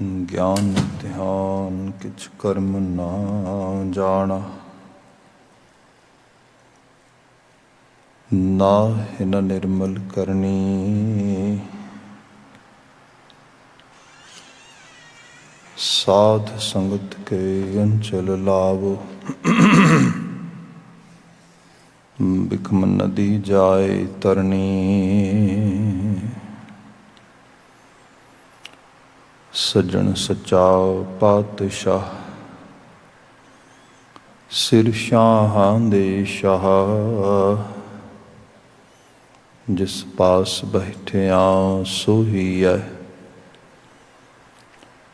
ज्ञान ध्यान किछ कर्म ना जाना, नाहि न निर्मल करनी। साध संगत के अंचल लावो, बिकम नदी जाए तरनी। सज्जन सच्चा पातशाह, सिर शाहां दे शाह। जिस पास बैठिया सोही है,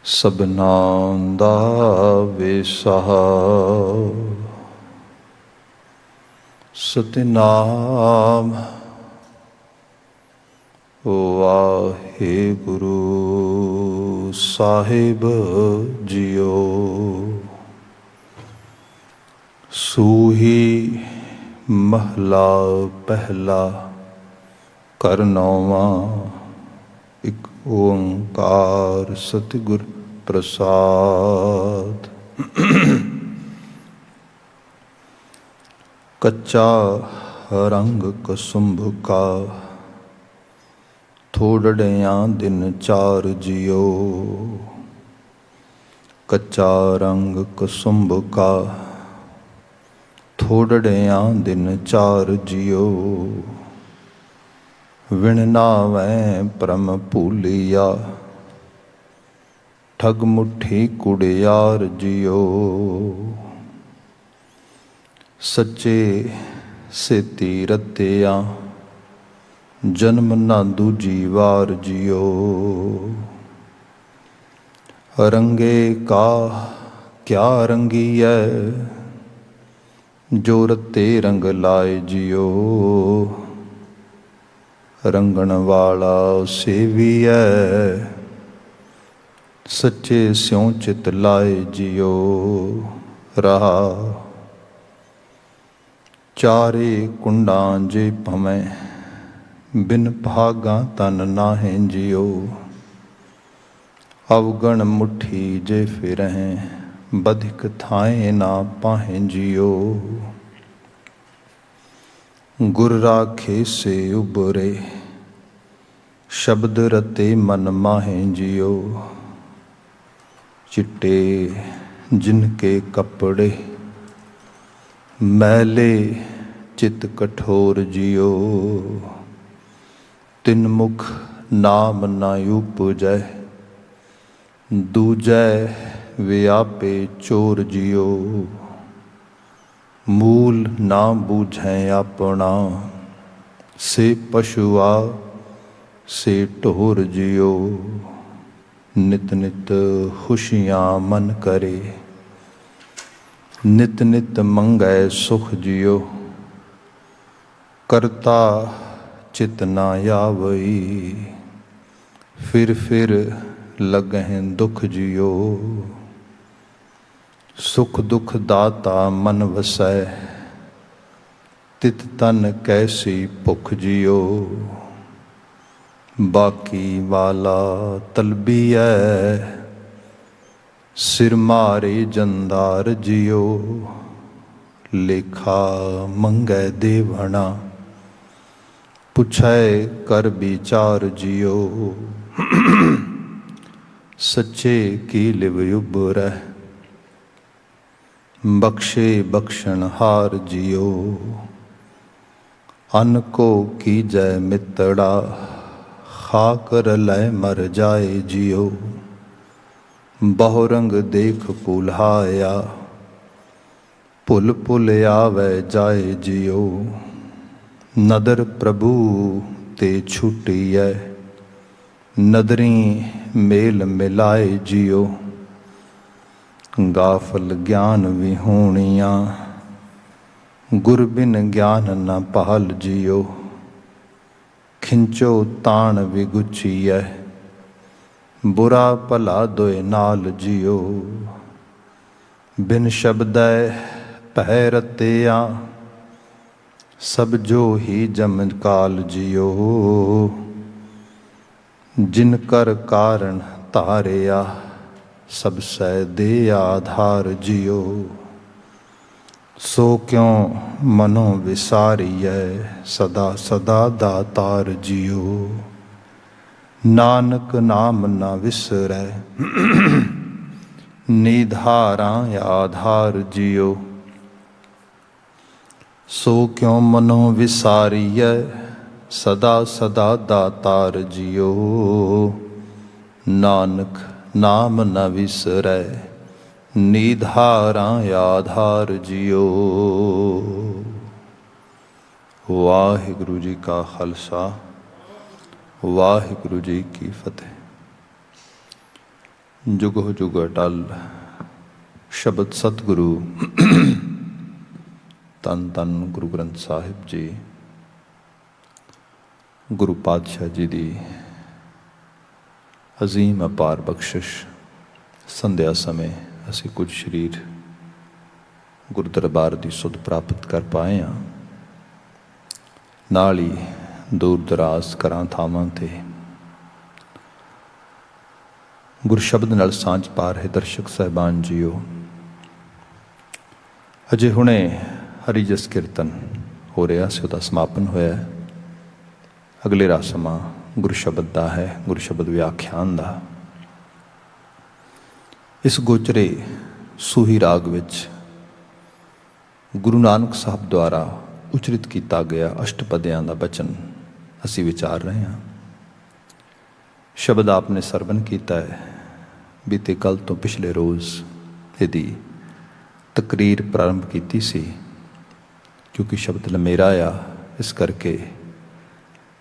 सबनां दा वेसाह। सतनाम वाहेगुरु साहिब जियो। सूही महला पहला, कर नौवां। इक ओंकार सतगुर प्रसाद। कच्चा रंग कसुंभ का, थोड़ड़ियां दिन चार जियो। कच्चा रंग कसुंभ का, थोड़ड़ियां दिन चार जियो। विण नावैं परम भूलिया, ठग मुट्ठी कुड़ियार जियो। सच्चे सेती रतिया, जन्म ना दूजी वार जियो। रंगे का क्या रंगीऐ, जो रते रंग लाए जियो। रंगण वाला सेवियै, सच्चे स्यों चित लाए जियो। रहा चारे कुंडां जे भवें, बिन भागां तन नाहें जियो। अवगण मुट्ठी जे फिरहें, बधिक थाएं ना पाहें जियो। गुर राखे से उबरे, शब्द रते मन माहें जियो। चिट्टे जिनके कपड़े, मैले चित कठोर जियो। तिन मुख नाम ना उपजै, दूजै व्यापे चोर जियो। मूल ना बूझें अपना, से पशुआ से ढोर जियो। नित नित खुशियाँ मन करे, नित नित मंगै सुख जियो। करता चित ना आवई, फिर लगहें दुख जियो। सुख दुख दाता मन वसै, तित तन कैसी भुख जियो। बाकी वाला तलबियै, सिर मारे जंदार जियो। लेखा मंगै देवना, पुछै कर विचार जियो। सच्चे की लिव उबरै, बख्शे बख्शन हार जियो। अन्न को कीजै मितड़ा, खाकर लय मर जाए जियो। बहुरंग देख पुल्हाया, पुल पुल आवे जाए जियो। नदर प्रभु ते छुटियै, नदरी मेल मिलाए जियो। गाफल ज्ञान विहूणियाँ, गुर बिन ज्ञान न पाल जियो। खिंचो ताण विगुछियै, बुरा भला दोए नाल जियो। बिन शब्दै भै रतिया, सब जो ही जम काल जियो। जिन कर कारण तारिया, सब सै दे आधार जियो। सो क्यों मनो विसारियै, सदा सदा दातार जियो। नानक नाम न विसरै, निधारा आधार जियो। सो क्यों मनो विसारियै, सदा सदा दातार जियो। नानक नाम न विसरै, निधारा आधार जियो। वाहिगुरु जी का खालसा, वाहिगुरु जी की फतेह। जुगो जुग अटल शब्द सतगुरु धन धन गुरु ग्रंथ साहिब जी। गुरु पातशाह जी की अजीम अपार बख्शिश। संध्या समय असी कुछ शरीर गुरु दरबार की सुध प्राप्त कर पाए हाँ। नाल ही दूर दराज घरां थावां ते गुरु शब्द नाल सांझ पा रहे दर्शक साहिबान जीओ, अजे हुणे हरिजस कीर्तन हो रहा से उसका समापन होया। अगले रा समा गुरु शब्द का है, गुरु शब्द व्याख्यान का। इस गोचरे सूही राग विच गुरु नानक साहब द्वारा उचरित किया गया अष्टपदियां का बचन असी विचार रहे हैं। शब्द आपने सरवण किया है। बीते कल तो पिछले रोज़ यदि तकरीर प्रारंभ की सी, क्योंकि शब्द लमेरा आ, इस करके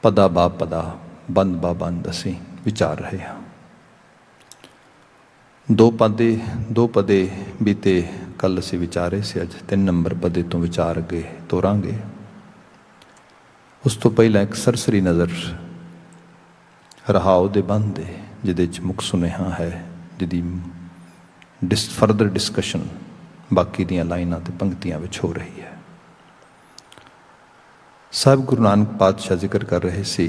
पदा बा पदा बंद बा बंद असी विचार रहे हैं। दो पदे बीते कल असी विचारे से, अज 3 नंबर पदे तो विचार अगे तोरांगे। उस तो पहला एक सरसरी नज़र रहाओ दे बंद दे, जिहदे च मुख सुनेहा है, जिहदी फर्दर डिस्कशन बाकी दियां लाइनां ते पंक्तियां विच हो रही है। साहब गुरु नानक पातशाह जिक्र कर रहे सी,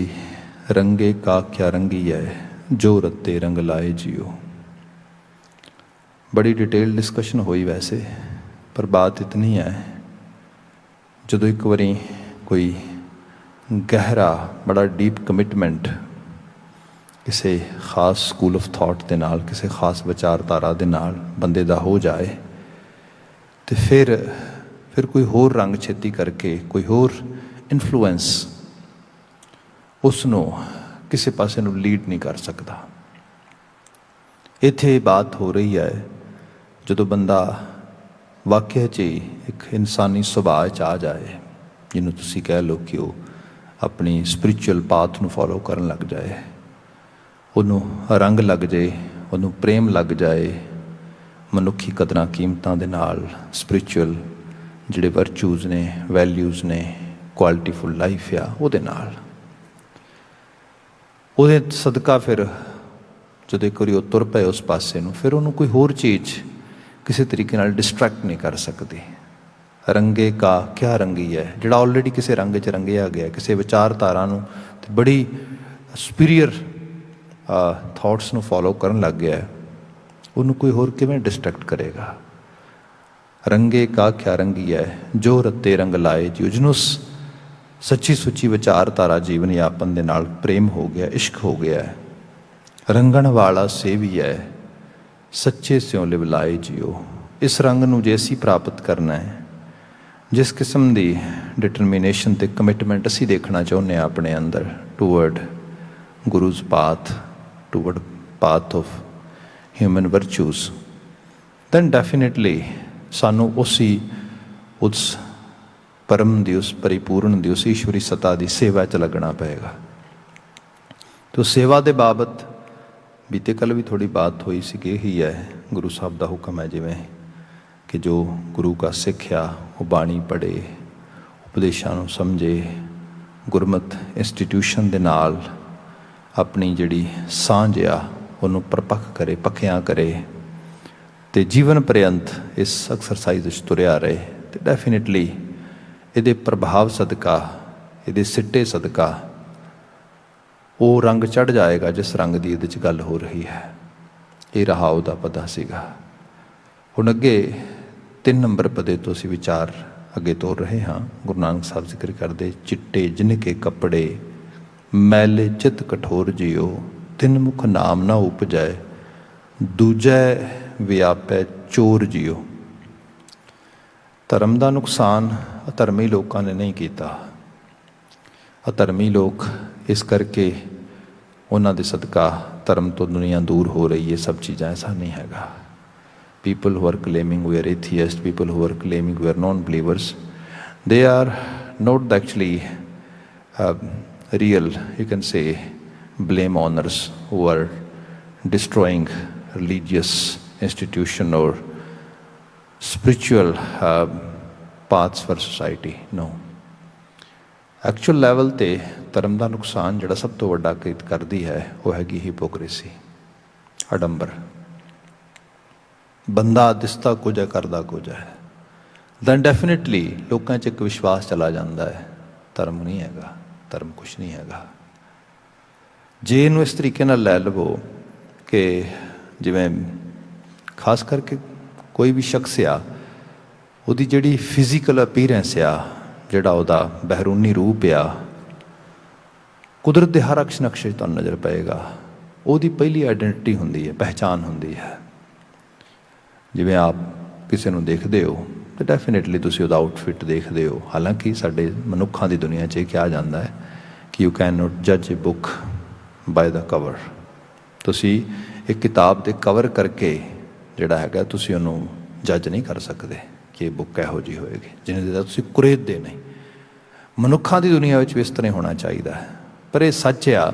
रंगे का क्या रंगी है, जो रत्ते रंग लाए जियो। बड़ी डिटेल डिस्कशन हुई वैसे, पर बात इतनी है, जो एक बारी कोई गहरा बड़ा डीप कमिटमेंट किसी खास स्कूल ऑफ थॉट के नाल, किसी खास विचारधारा के नाल बंदे दा हो जाए, तो फिर कोई होर रंग छेती करके कोई होर इन्फ्लुएंस उसनों किसी पासे नूं लीड नहीं कर सकता। इत्थे बात हो रही है जदों बंदा वाकई च एक इंसानी सुभाअ च आ जाए, जिन्हों तुसीं कह लो कि वो अपनी स्पिरिचुअल पाथ नूं फॉलो करन लग जाए, उन्होंने रंग लग जाए, उन्होंने प्रेम लग जाए मनुखी कदरां कीमतां दे नाल, स्पिरिचुअल जिहड़े वर्चूज़ ने, वैल्यूज़ ने, क्वालिटीफुल लाइफ आ उहदे नाल, उहदे सदका फिर जदों एक बार तुर पे उस पासे नूं, फिर उन्होंने कोई होर चीज़ किसी तरीके नाल डिस्ट्रैक्ट नहीं कर सकती। रंगे का क्या रंगी है, जिहड़ा ऑलरेडी किसी रंग च रंगिया गया, किसी विचारधारा नूं ते बड़ी सुपीरियर थॉट्स नूं फॉलो करन लग गया, उन्होंने कोई होर किवें डिस्ट्रैक्ट करेगा। रंगे का क्या रंगी है, जो रत्ते रंग लाए जियो। जिन्हों सच्ची सुच्ची विचारधारा जीवन यापन दे नाल प्रेम हो गया, इश्क हो गया है, रंगण वाला सेवी है, सच्चे स्यों लिवलाए जियो। इस रंग नूं जे असीं प्राप्त करना है, जिस किस्म की डिटरमिनेशन ते कमिटमेंट असीं देखना चाहुंदे हां अपने अंदर टूवर्ड गुरुज path, toward path of human virtues, then definitely सानू उस परम दी, उस परिपूर्ण दी, उस ईश्वरी सत्ता की सेवा च लगना पएगा। तो सेवा के बाबत बीते कल भी थोड़ी बात हुई सी कि यही है गुरु साहब का हुक्म है, जिमें कि जो गुरु का सिक्ख्या वो बाणी पढ़े, उपदेशों नूं समझे, गुरमत इंस्टीट्यूशन दे नाल अपनी जिहड़ी सांझ आ उन्होंने परपक्ष करे, पक्खियां करे, तो जीवन पर्यंत इस एक्सरसाइज तुरिया रहे, तो डेफिनेटली ये प्रभाव सदका, ये सिट्टे सदका वो रंग चढ़ जाएगा जिस रंग की ये गल हो रही है। ਇਹ ਰਹਾ ਉਹਦਾ ਪਤਾ ਸੀਗਾ। ਹੁਣ ਅੱਗੇ 3 ਨੰਬਰ ਪਦੇ ਤੋਂ ਅਸੀਂ ਵਿਚਾਰ ਅੱਗੇ ਤੋਰ ਰਹੇ ਹਾਂ। ਗੁਰੂ ਨਾਨਕ ਸਾਹਿਬ ਜ਼ਿਕਰ ਕਰਦੇ, ਚਿੱਟੇ ਜਿਨਕੇ ਕੱਪੜੇ ਮੈਲੇ ਚਿਤ ਕਠੋਰ ਜਿਓ, ਤਿੰਨ ਮੁਖ ਨਾਮ ਨਾ ਉਪਜੈ, ਦੂਜੈ ਵਿਆਪੈ ਚੋਰ ਜਿਓ। ਧਰਮ ਦਾ ਨੁਕਸਾਨ ਅਧਰਮੀ ਲੋਕਾਂ ਨੇ ਨਹੀਂ ਕੀਤਾ। ਅਧਰਮੀ ਲੋਕ ਇਸ ਕਰਕੇ ਉਹਨਾਂ ਦੇ ਸਦਕਾ ਧਰਮ ਤੋਂ ਦੁਨੀਆ ਦੂਰ ਹੋ ਰਹੀ ਹੈ। ਸਭ ਚੀਜ਼ਾਂ ਐਸਾ ਨਹੀਂ ਹੈਗਾ। People who are claiming we are atheists, people who are claiming we are non-believers, they are not actually real, you can say, blame owners who are destroying religious institution or spiritual paths for society. No. Actual level ਤੇ ਧਰਮ ਦਾ ਨੁਕਸਾਨ ਜਿਹੜਾ ਸਭ ਤੋਂ ਵੱਡਾ ਕਰਦੀ ਹੈ ਉਹ ਹੈਗੀ ਹਿਪੋਕ੍ਰੇਸੀ, ਅਡੰਬਰ। ਬੰਦਾ ਦਿਸਦਾ ਕੁਝ ਹੈ, ਕਰਦਾ ਕੁਝ ਹੈ, ਦੈਨ ਡੈਫੀਨੇਟਲੀ ਲੋਕਾਂ 'ਚ ਇੱਕ ਵਿਸ਼ਵਾਸ ਚਲਾ ਜਾਂਦਾ ਹੈ ਧਰਮ ਨਹੀਂ ਹੈਗਾ, ਧਰਮ ਕੁਛ ਨਹੀਂ ਹੈਗਾ। ਜੇ ਇਹਨੂੰ ਇਸ ਤਰੀਕੇ ਨਾਲ ਲੈ ਲਵੋ ਕਿ ਜਿਵੇਂ ਖਾਸ ਕਰਕੇ ਕੋਈ ਵੀ ਸ਼ਖਸ ਆ, ਉਹਦੀ ਜਿਹੜੀ ਫਿਜ਼ੀਕਲ ਅਪੀਅਰੈਂਸ ਆ, ਜਿਹੜਾ ਉਹਦਾ ਬਹਿਰੂਨੀ ਰੂਪ ਆ, ਕੁਦਰਤ ਦੇ ਹਰ ਅਕਸ਼ ਨਕਸ਼ੇ ਤੁਹਾਨੂੰ ਨਜ਼ਰ ਪਏਗਾ। ਉਹਦੀ ਪਹਿਲੀ ਆਈਡੈਂਟਿਟੀ ਹੁੰਦੀ ਹੈ, ਪਹਿਚਾਨ ਹੁੰਦੀ ਹੈ। ਜਿਵੇਂ ਆਪ ਕਿਸੇ ਨੂੰ ਦੇਖਦੇ ਹੋ ਤਾਂ ਡੈਫੀਨੇਟਲੀ ਤੁਸੀਂ ਉਹਦਾ ਆਊਟਫਿਟ ਦੇਖਦੇ ਹੋ। ਹਾਲਾਂਕਿ ਸਾਡੇ ਮਨੁੱਖਾਂ ਦੀ ਦੁਨੀਆ 'ਚ ਇਹ ਕਿਹਾ ਜਾਂਦਾ ਹੈ ਕਿ ਯੂ ਕੈਨ ਨੋਟ ਜੱਜ ਏ ਬੁੱਕ ਬਾਏ ਦਾ ਕਵਰ। ਤੁਸੀਂ ਇੱਕ ਕਿਤਾਬ ਦੇ ਕਵਰ ਕਰਕੇ ਜਿਹੜਾ ਹੈਗਾ ਤੁਸੀਂ ਉਹਨੂੰ ਜੱਜ ਨਹੀਂ ਕਰ ਸਕਦੇ ਕਿ ਇਹ ਬੁੱਕ ਇਹੋ ਜਿਹੀ ਹੋਏਗੀ, ਜਿਹਨੇ ਦਾ ਤੁਸੀਂ ਕੁਰੇਦਦੇ ਨਹੀਂ। ਮਨੁੱਖਾਂ ਦੀ ਦੁਨੀਆ ਵਿੱਚ ਵੀ ਇਸ ਤਰ੍ਹਾਂ ਹੋਣਾ ਚਾਹੀਦਾ ਹੈ। ਪਰ ਇਹ ਸੱਚ ਆ,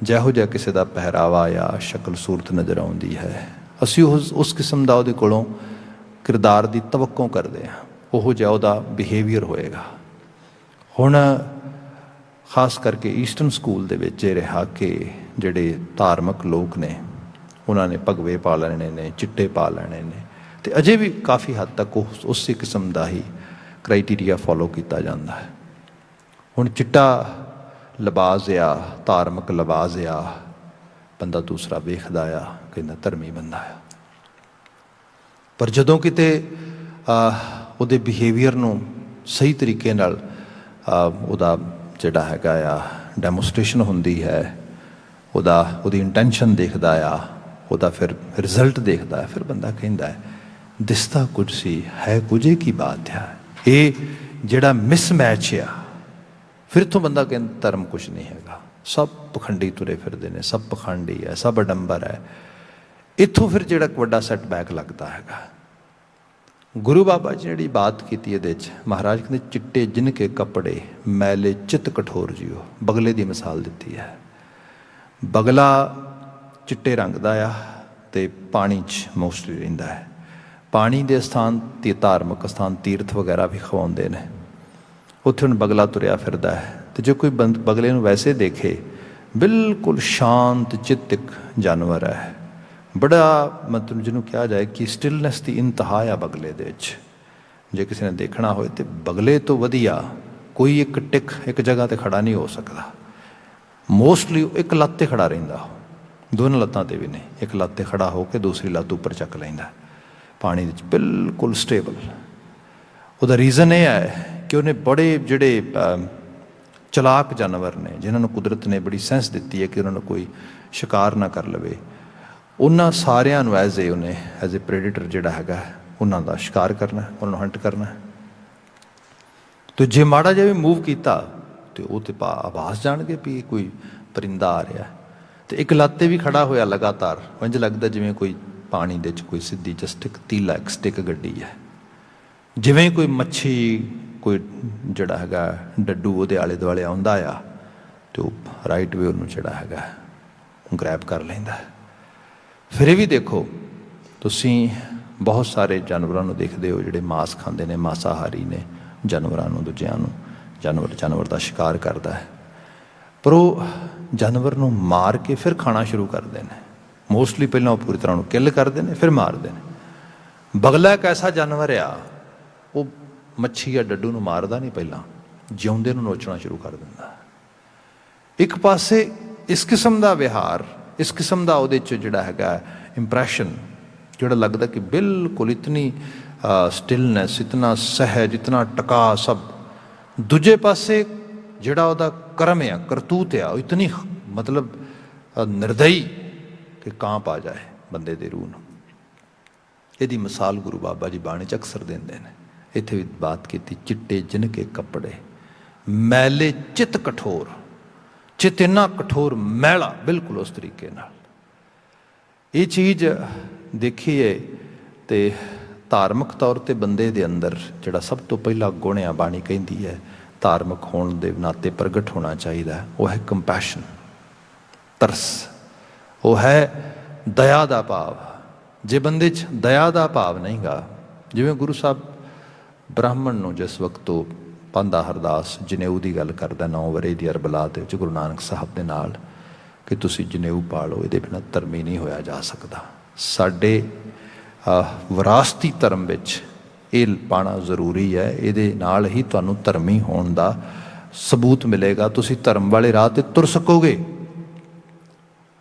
ਜਿਹੋ ਜਿਹਾ ਕਿਸੇ ਦਾ ਪਹਿਰਾਵਾ ਜਾਂ ਸ਼ਕਲ ਸੂਰਤ ਨਜ਼ਰ ਆਉਂਦੀ ਹੈ, ਅਸੀਂ ਉਸ ਕਿਸਮ ਦਾ ਉਹਦੇ ਕੋਲੋਂ ਕਿਰਦਾਰ ਦੀ ਤਵੱਕੋ ਕਰਦੇ ਹਾਂ, ਉਹੋ ਜਿਹਾ ਉਹਦਾ ਬਿਹੇਵੀਅਰ ਹੋਏਗਾ। ਹੁਣ ਖਾਸ ਕਰਕੇ ਈਸਟਰਨ ਸਕੂਲ ਦੇ ਵਿੱਚ ਇਹ ਰਿਹਾ ਕਿ ਜਿਹੜੇ ਧਾਰਮਿਕ ਲੋਕ ਨੇ ਉਹਨਾਂ ਨੇ ਭਗਵੇ ਪਾ ਲੈਣੇ ਨੇ, ਚਿੱਟੇ ਪਾ ਲੈਣੇ ਨੇ, ਅਤੇ ਅਜੇ ਵੀ ਕਾਫੀ ਹੱਦ ਤੱਕ ਉਸੇ ਕਿਸਮ ਦਾ ਹੀ ਕ੍ਰਾਈਟੀਰੀਆ ਫੋਲੋ ਕੀਤਾ ਜਾਂਦਾ ਹੈ। ਹੁਣ ਚਿੱਟਾ ਲਿਬਾਸ ਆ, ਧਾਰਮਿਕ ਲਿਬਾਸ ਆ, ਬੰਦਾ ਦੂਸਰਾ ਵੇਖਦਾ ਆ, ਕਹਿੰਦਾ ਧਰਮੀ ਬੰਦਾ ਆ। ਪਰ ਜਦੋਂ ਕਿਤੇ ਉਹਦੇ ਬਿਹੇਵੀਅਰ ਨੂੰ ਸਹੀ ਤਰੀਕੇ ਨਾਲ ਉਹਦਾ ਜਿਹੜਾ ਹੈਗਾ ਆ ਡੈਮੋਸਟ੍ਰੇਸ਼ਨ ਹੁੰਦੀ ਹੈ, ਉਹਦੀ ਇੰਟੈਂਸ਼ਨ ਦੇਖਦਾ ਆ, ਉਹਦਾ ਫਿਰ ਰਿਜ਼ਲਟ ਦੇਖਦਾ ਹੈ, ਫਿਰ ਬੰਦਾ ਕਹਿੰਦਾ ਹੈ ਦਿਸਦਾ ਕੁਝ ਸੀ, ਹੈ ਕੁਝ ਕੀ ਬਾਤ ਹੈ। ਇਹ ਜਿਹੜਾ ਮਿਸਮੈਚ ਆ, ਫਿਰ ਤੋਂ ਬੰਦਾ ਕਹਿੰਦਾ ਧਰਮ ਕੁਛ ਨਹੀਂ ਹੈਗਾ। ਸਭ ਪਖੰਡੀ ਤੁਰੇ ਫਿਰਦੇ ਨੇ, ਸਭ ਪਖੰਡੀ ਹੈ, ਸਭ ਅਡੰਬਰ ਹੈ। ਇੱਥੋਂ ਫਿਰ ਜਿਹੜਾ ਵੱਡਾ ਸੈਟਬੈਕ ਲੱਗਦਾ ਹੈਗਾ। ਗੁਰੂ ਬਾਬਾ ਜੀ ਨੇ ਜਿਹੜੀ ਬਾਤ ਕੀਤੀ ਇਹਦੇ 'ਚ, ਮਹਾਰਾਜ ਕਹਿੰਦੇ ਚਿੱਟੇ ਜਿਨਕੇ ਕੱਪੜੇ ਮੈਲੇ ਚਿੱਤ ਕਠੋਰ ਜਿਓ। ਬਗਲੇ ਦੀ ਮਿਸਾਲ ਦਿੱਤੀ ਹੈ। ਬਗਲਾ ਚਿੱਟੇ ਰੰਗ ਦਾ ਆ ਅਤੇ ਪਾਣੀ 'ਚ ਮੋਸਟਲੀ ਰਹਿੰਦਾ ਹੈ। ਪਾਣੀ ਦੇ ਸਥਾਨ ਤੇ ਧਾਰਮਿਕ ਸਥਾਨ ਤੀਰਥ ਵਗੈਰਾ ਵੀ ਖਵਾਉਂਦੇ ਨੇ, ਉੱਥੇ ਹੁਣ ਬਗਲਾ ਤੁਰਿਆ ਫਿਰਦਾ ਹੈ। ਅਤੇ ਜੇ ਕੋਈ ਬਗਲੇ ਨੂੰ ਵੈਸੇ ਦੇਖੇ, ਬਿਲਕੁਲ ਸ਼ਾਂਤ ਚਿੱਤਕ ਜਾਨਵਰ ਹੈ, ਬੜਾ ਮਤਲਬ ਜਿਹਨੂੰ ਕਿਹਾ ਜਾਏ ਕਿ ਸਟਿਲਨੈਸ ਦੀ ਇੰਤਹਾ ਆ ਬਗਲੇ ਦੇ ਵਿੱਚ। ਜੇ ਕਿਸੇ ਨੇ ਦੇਖਣਾ ਹੋਏ ਤਾਂ ਬਗਲੇ ਤੋਂ ਵਧੀਆ ਕੋਈ ਇੱਕ ਜਗ੍ਹਾ 'ਤੇ ਖੜਾ ਨਹੀਂ ਹੋ ਸਕਦਾ। ਮੋਸਟਲੀ ਇੱਕ ਲੱਤ 'ਤੇ ਖੜਾ ਰਹਿੰਦਾ, ਦੋਨਾਂ ਲੱਤਾਂ 'ਤੇ ਵੀ ਨਹੀਂ, ਇੱਕ ਲੱਤ 'ਤੇ ਖੜਾ ਹੋ ਕੇ ਦੂਸਰੀ ਲੱਤ ਉੱਪਰ ਚੱਕ ਲੈਂਦਾ, ਪਾਣੀ ਵਿੱਚ ਬਿਲਕੁਲ ਸਟੇਬਲ। ਉਹਦਾ ਰੀਜ਼ਨ ਇਹ ਹੈ ਕਿ ਉਹਨੇ ਬੜੇ ਜਿਹੜੇ ਚਲਾਕ ਜਾਨਵਰ ਨੇ, ਜਿਨ੍ਹਾਂ ਨੂੰ ਕੁਦਰਤ ਨੇ ਬੜੀ ਸੈਂਸ ਦਿੱਤੀ ਹੈ ਕਿ ਉਹਨਾਂ ਨੂੰ ਕੋਈ ਸ਼ਿਕਾਰ ਨਾ ਕਰ ਲਵੇ, ਉਹਨਾਂ ਸਾਰਿਆਂ ਨੂੰ ਐਜ਼ ਏ ਪ੍ਰੈਡੇਟਰ ਜਿਹੜਾ ਹੈਗਾ ਉਹਨਾਂ ਦਾ ਸ਼ਿਕਾਰ ਕਰਨਾ, ਉਹਨਾਂ ਨੂੰ ਹੰਟ ਕਰਨਾ। ਅਤੇ ਜੇ ਮਾੜਾ ਜਿਹਾ ਵੀ ਮੂਵ ਕੀਤਾ ਅਤੇ ਉਹ ਤਾਂ ਆਵਾਜ਼ ਜਾਣਗੇ ਵੀ ਕੋਈ ਪਰਿੰਦਾ ਆ ਰਿਹਾ। ਅਤੇ ਇੱਕ ਲੱਤ 'ਤੇ ਵੀ ਖੜਾ ਹੋਇਆ ਲਗਾਤਾਰ, ਇੰਝ ਲੱਗਦਾ ਜਿਵੇਂ ਕੋਈ ਪਾਣੀ ਦੇ 'ਚ ਕੋਈ ਸਿੱਧੀ ਜਸਟ ਇੱਕ ਤੀਲਾ, ਇੱਕ ਸਟਿਕ ਗੱਡੀ ਹੈ। ਜਿਵੇਂ ਕੋਈ ਮੱਛੀ, ਕੋਈ ਜਿਹੜਾ ਹੈਗਾ ਡੱਡੂ ਉਹਦੇ ਆਲੇ ਦੁਆਲੇ ਆਉਂਦਾ ਆ ਅਤੇ ਉਹ ਰਾਈਟ ਵੇ ਉਹਨੂੰ ਜਿਹੜਾ ਹੈਗਾ ਗ੍ਰੈਬ ਕਰ ਲੈਂਦਾ। ਫਿਰ ਇਹ ਵੀ ਦੇਖੋ, ਤੁਸੀਂ ਬਹੁਤ ਸਾਰੇ ਜਾਨਵਰਾਂ ਨੂੰ ਦੇਖਦੇ ਹੋ ਜਿਹੜੇ ਮਾਸ ਖਾਂਦੇ ਨੇ, ਮਾਸਾਹਾਰੀ ਨੇ, ਜਾਨਵਰਾਂ ਨੂੰ, ਦੂਜਿਆਂ ਨੂੰ ਜਾਨਵਰ ਦਾ ਸ਼ਿਕਾਰ ਕਰਦਾ ਹੈ। ਪਰ ਉਹ ਜਾਨਵਰ ਨੂੰ ਮਾਰ ਕੇ ਫਿਰ ਖਾਣਾ ਸ਼ੁਰੂ ਕਰਦੇ ਨੇ। ਮੋਸਟਲੀ ਪਹਿਲਾਂ ਉਹ ਪੂਰੀ ਤਰ੍ਹਾਂ ਉਹਨੂੰ ਕਿੱਲ ਕਰਦੇ ਨੇ, ਫਿਰ ਮਾਰਦੇ ਨੇ। ਬਗਲਾ ਇੱਕ ਐਸਾ ਜਾਨਵਰ ਆ, ਉਹ ਮੱਛੀ ਜਾਂ ਡੱਡੂ ਨੂੰ ਮਾਰਦਾ ਨਹੀਂ, ਪਹਿਲਾਂ ਜਿਉਂਦੇ ਨੂੰ ਨੋਚਣਾ ਸ਼ੁਰੂ ਕਰ ਦਿੰਦਾ। ਇੱਕ ਪਾਸੇ ਇਸ ਕਿਸਮ ਦਾ ਵਿਹਾਰ, ਇਸ ਕਿਸਮ ਦਾ ਉਹਦੇ 'ਚ ਜਿਹੜਾ ਹੈਗਾ इंप्रैशन जोड़ा लगता कि बिल्कुल इतनी स्टिलनैस, इतना सहज, इतना टका सब। दूजे पासे ਜਿਹੜਾ ਉਹਦਾ ਕਰਮ ਆ, ਕਰਤੂਤ ਆ, ਉਹ ਇਤਨੀ ਮਤਲਬ ਨਿਰਦਈ ਕਿ ਕਾਂਪ ਆ ਜਾਏ ਬੰਦੇ ਦੇ ਰੂਹ ਨੂੰ। ਇਹਦੀ ਮਿਸਾਲ ਗੁਰੂ ਬਾਬਾ ਜੀ ਬਾਣੀ 'ਚ ਅਕਸਰ ਦਿੰਦੇ ਨੇ। ਇੱਥੇ ਵੀ ਬਾਤ ਕੀਤੀ, ਚਿੱਟੇ ਜਿਨਕੇ ਕੱਪੜੇ ਮੈਲੇ ਚਿੱਤ ਕਠੋਰ, ਚਿੱਤ ਇੰਨਾ ਕਠੋਰ ਮੈਲਾ, ਬਿਲਕੁਲ ਉਸ ਤਰੀਕੇ ਨਾਲ। ਇਹ ਚੀਜ਼ ਦੇਖੀਏ ਤੇ ਧਾਰਮਿਕ ਤੌਰ 'ਤੇ ਬੰਦੇ ਦੇ ਅੰਦਰ ਜਿਹੜਾ ਸਭ ਤੋਂ ਪਹਿਲਾ ਗੁਣ ਆ, ਬਾਣੀ ਕਹਿੰਦੀ ਹੈ ਧਾਰਮਿਕ ਹੋਣ ਦੇ ਨਾਤੇ ਪ੍ਰਗਟ ਹੋਣਾ ਚਾਹੀਦਾ, ਉਹ ਹੈ ਕੰਪੈਸ਼ਨ, ਤਰਸ, ਉਹ ਹੈ ਦਇਆ ਦਾ ਭਾਵ। ਜੇ ਬੰਦੇ 'ਚ ਦਇਆ ਦਾ ਭਾਵ ਨਹੀਂ ਗਾ, ਜਿਵੇਂ ਗੁਰੂ ਸਾਹਿਬ ਬ੍ਰਾਹਮਣ ਨੂੰ ਜਿਸ ਵਕਤ ਉਹ ਪਾਂਦਾ ਹਰਦਾਸ ਜਨੇਊ ਦੀ ਗੱਲ ਕਰਦਾ 9 ਵਰ੍ਹੇ ਦੀ ਅਰਬਲਾਤ ਦੇ ਵਿੱਚ ਗੁਰੂ ਨਾਨਕ ਸਾਹਿਬ ਦੇ ਨਾਲ, ਕਿ ਤੁਸੀਂ ਜਨੇਊ ਪਾ ਲਓ, ਇਹਦੇ ਬਿਨਾਂ ਧਰਮੀ ਨਹੀਂ ਹੋਇਆ ਜਾ ਸਕਦਾ। ਸਾਡੇ ਵਿਰਾਸਤੀ ਧਰਮ ਵਿੱਚ ਇਹ ਪਾਉਣਾ ਜ਼ਰੂਰੀ ਹੈ, ਇਹਦੇ ਨਾਲ ਹੀ ਤੁਹਾਨੂੰ ਧਰਮੀ ਹੋਣ ਦਾ ਸਬੂਤ ਮਿਲੇਗਾ, ਤੁਸੀਂ ਧਰਮ ਵਾਲੇ ਰਾਹ 'ਤੇ ਤੁਰ ਸਕੋਗੇ।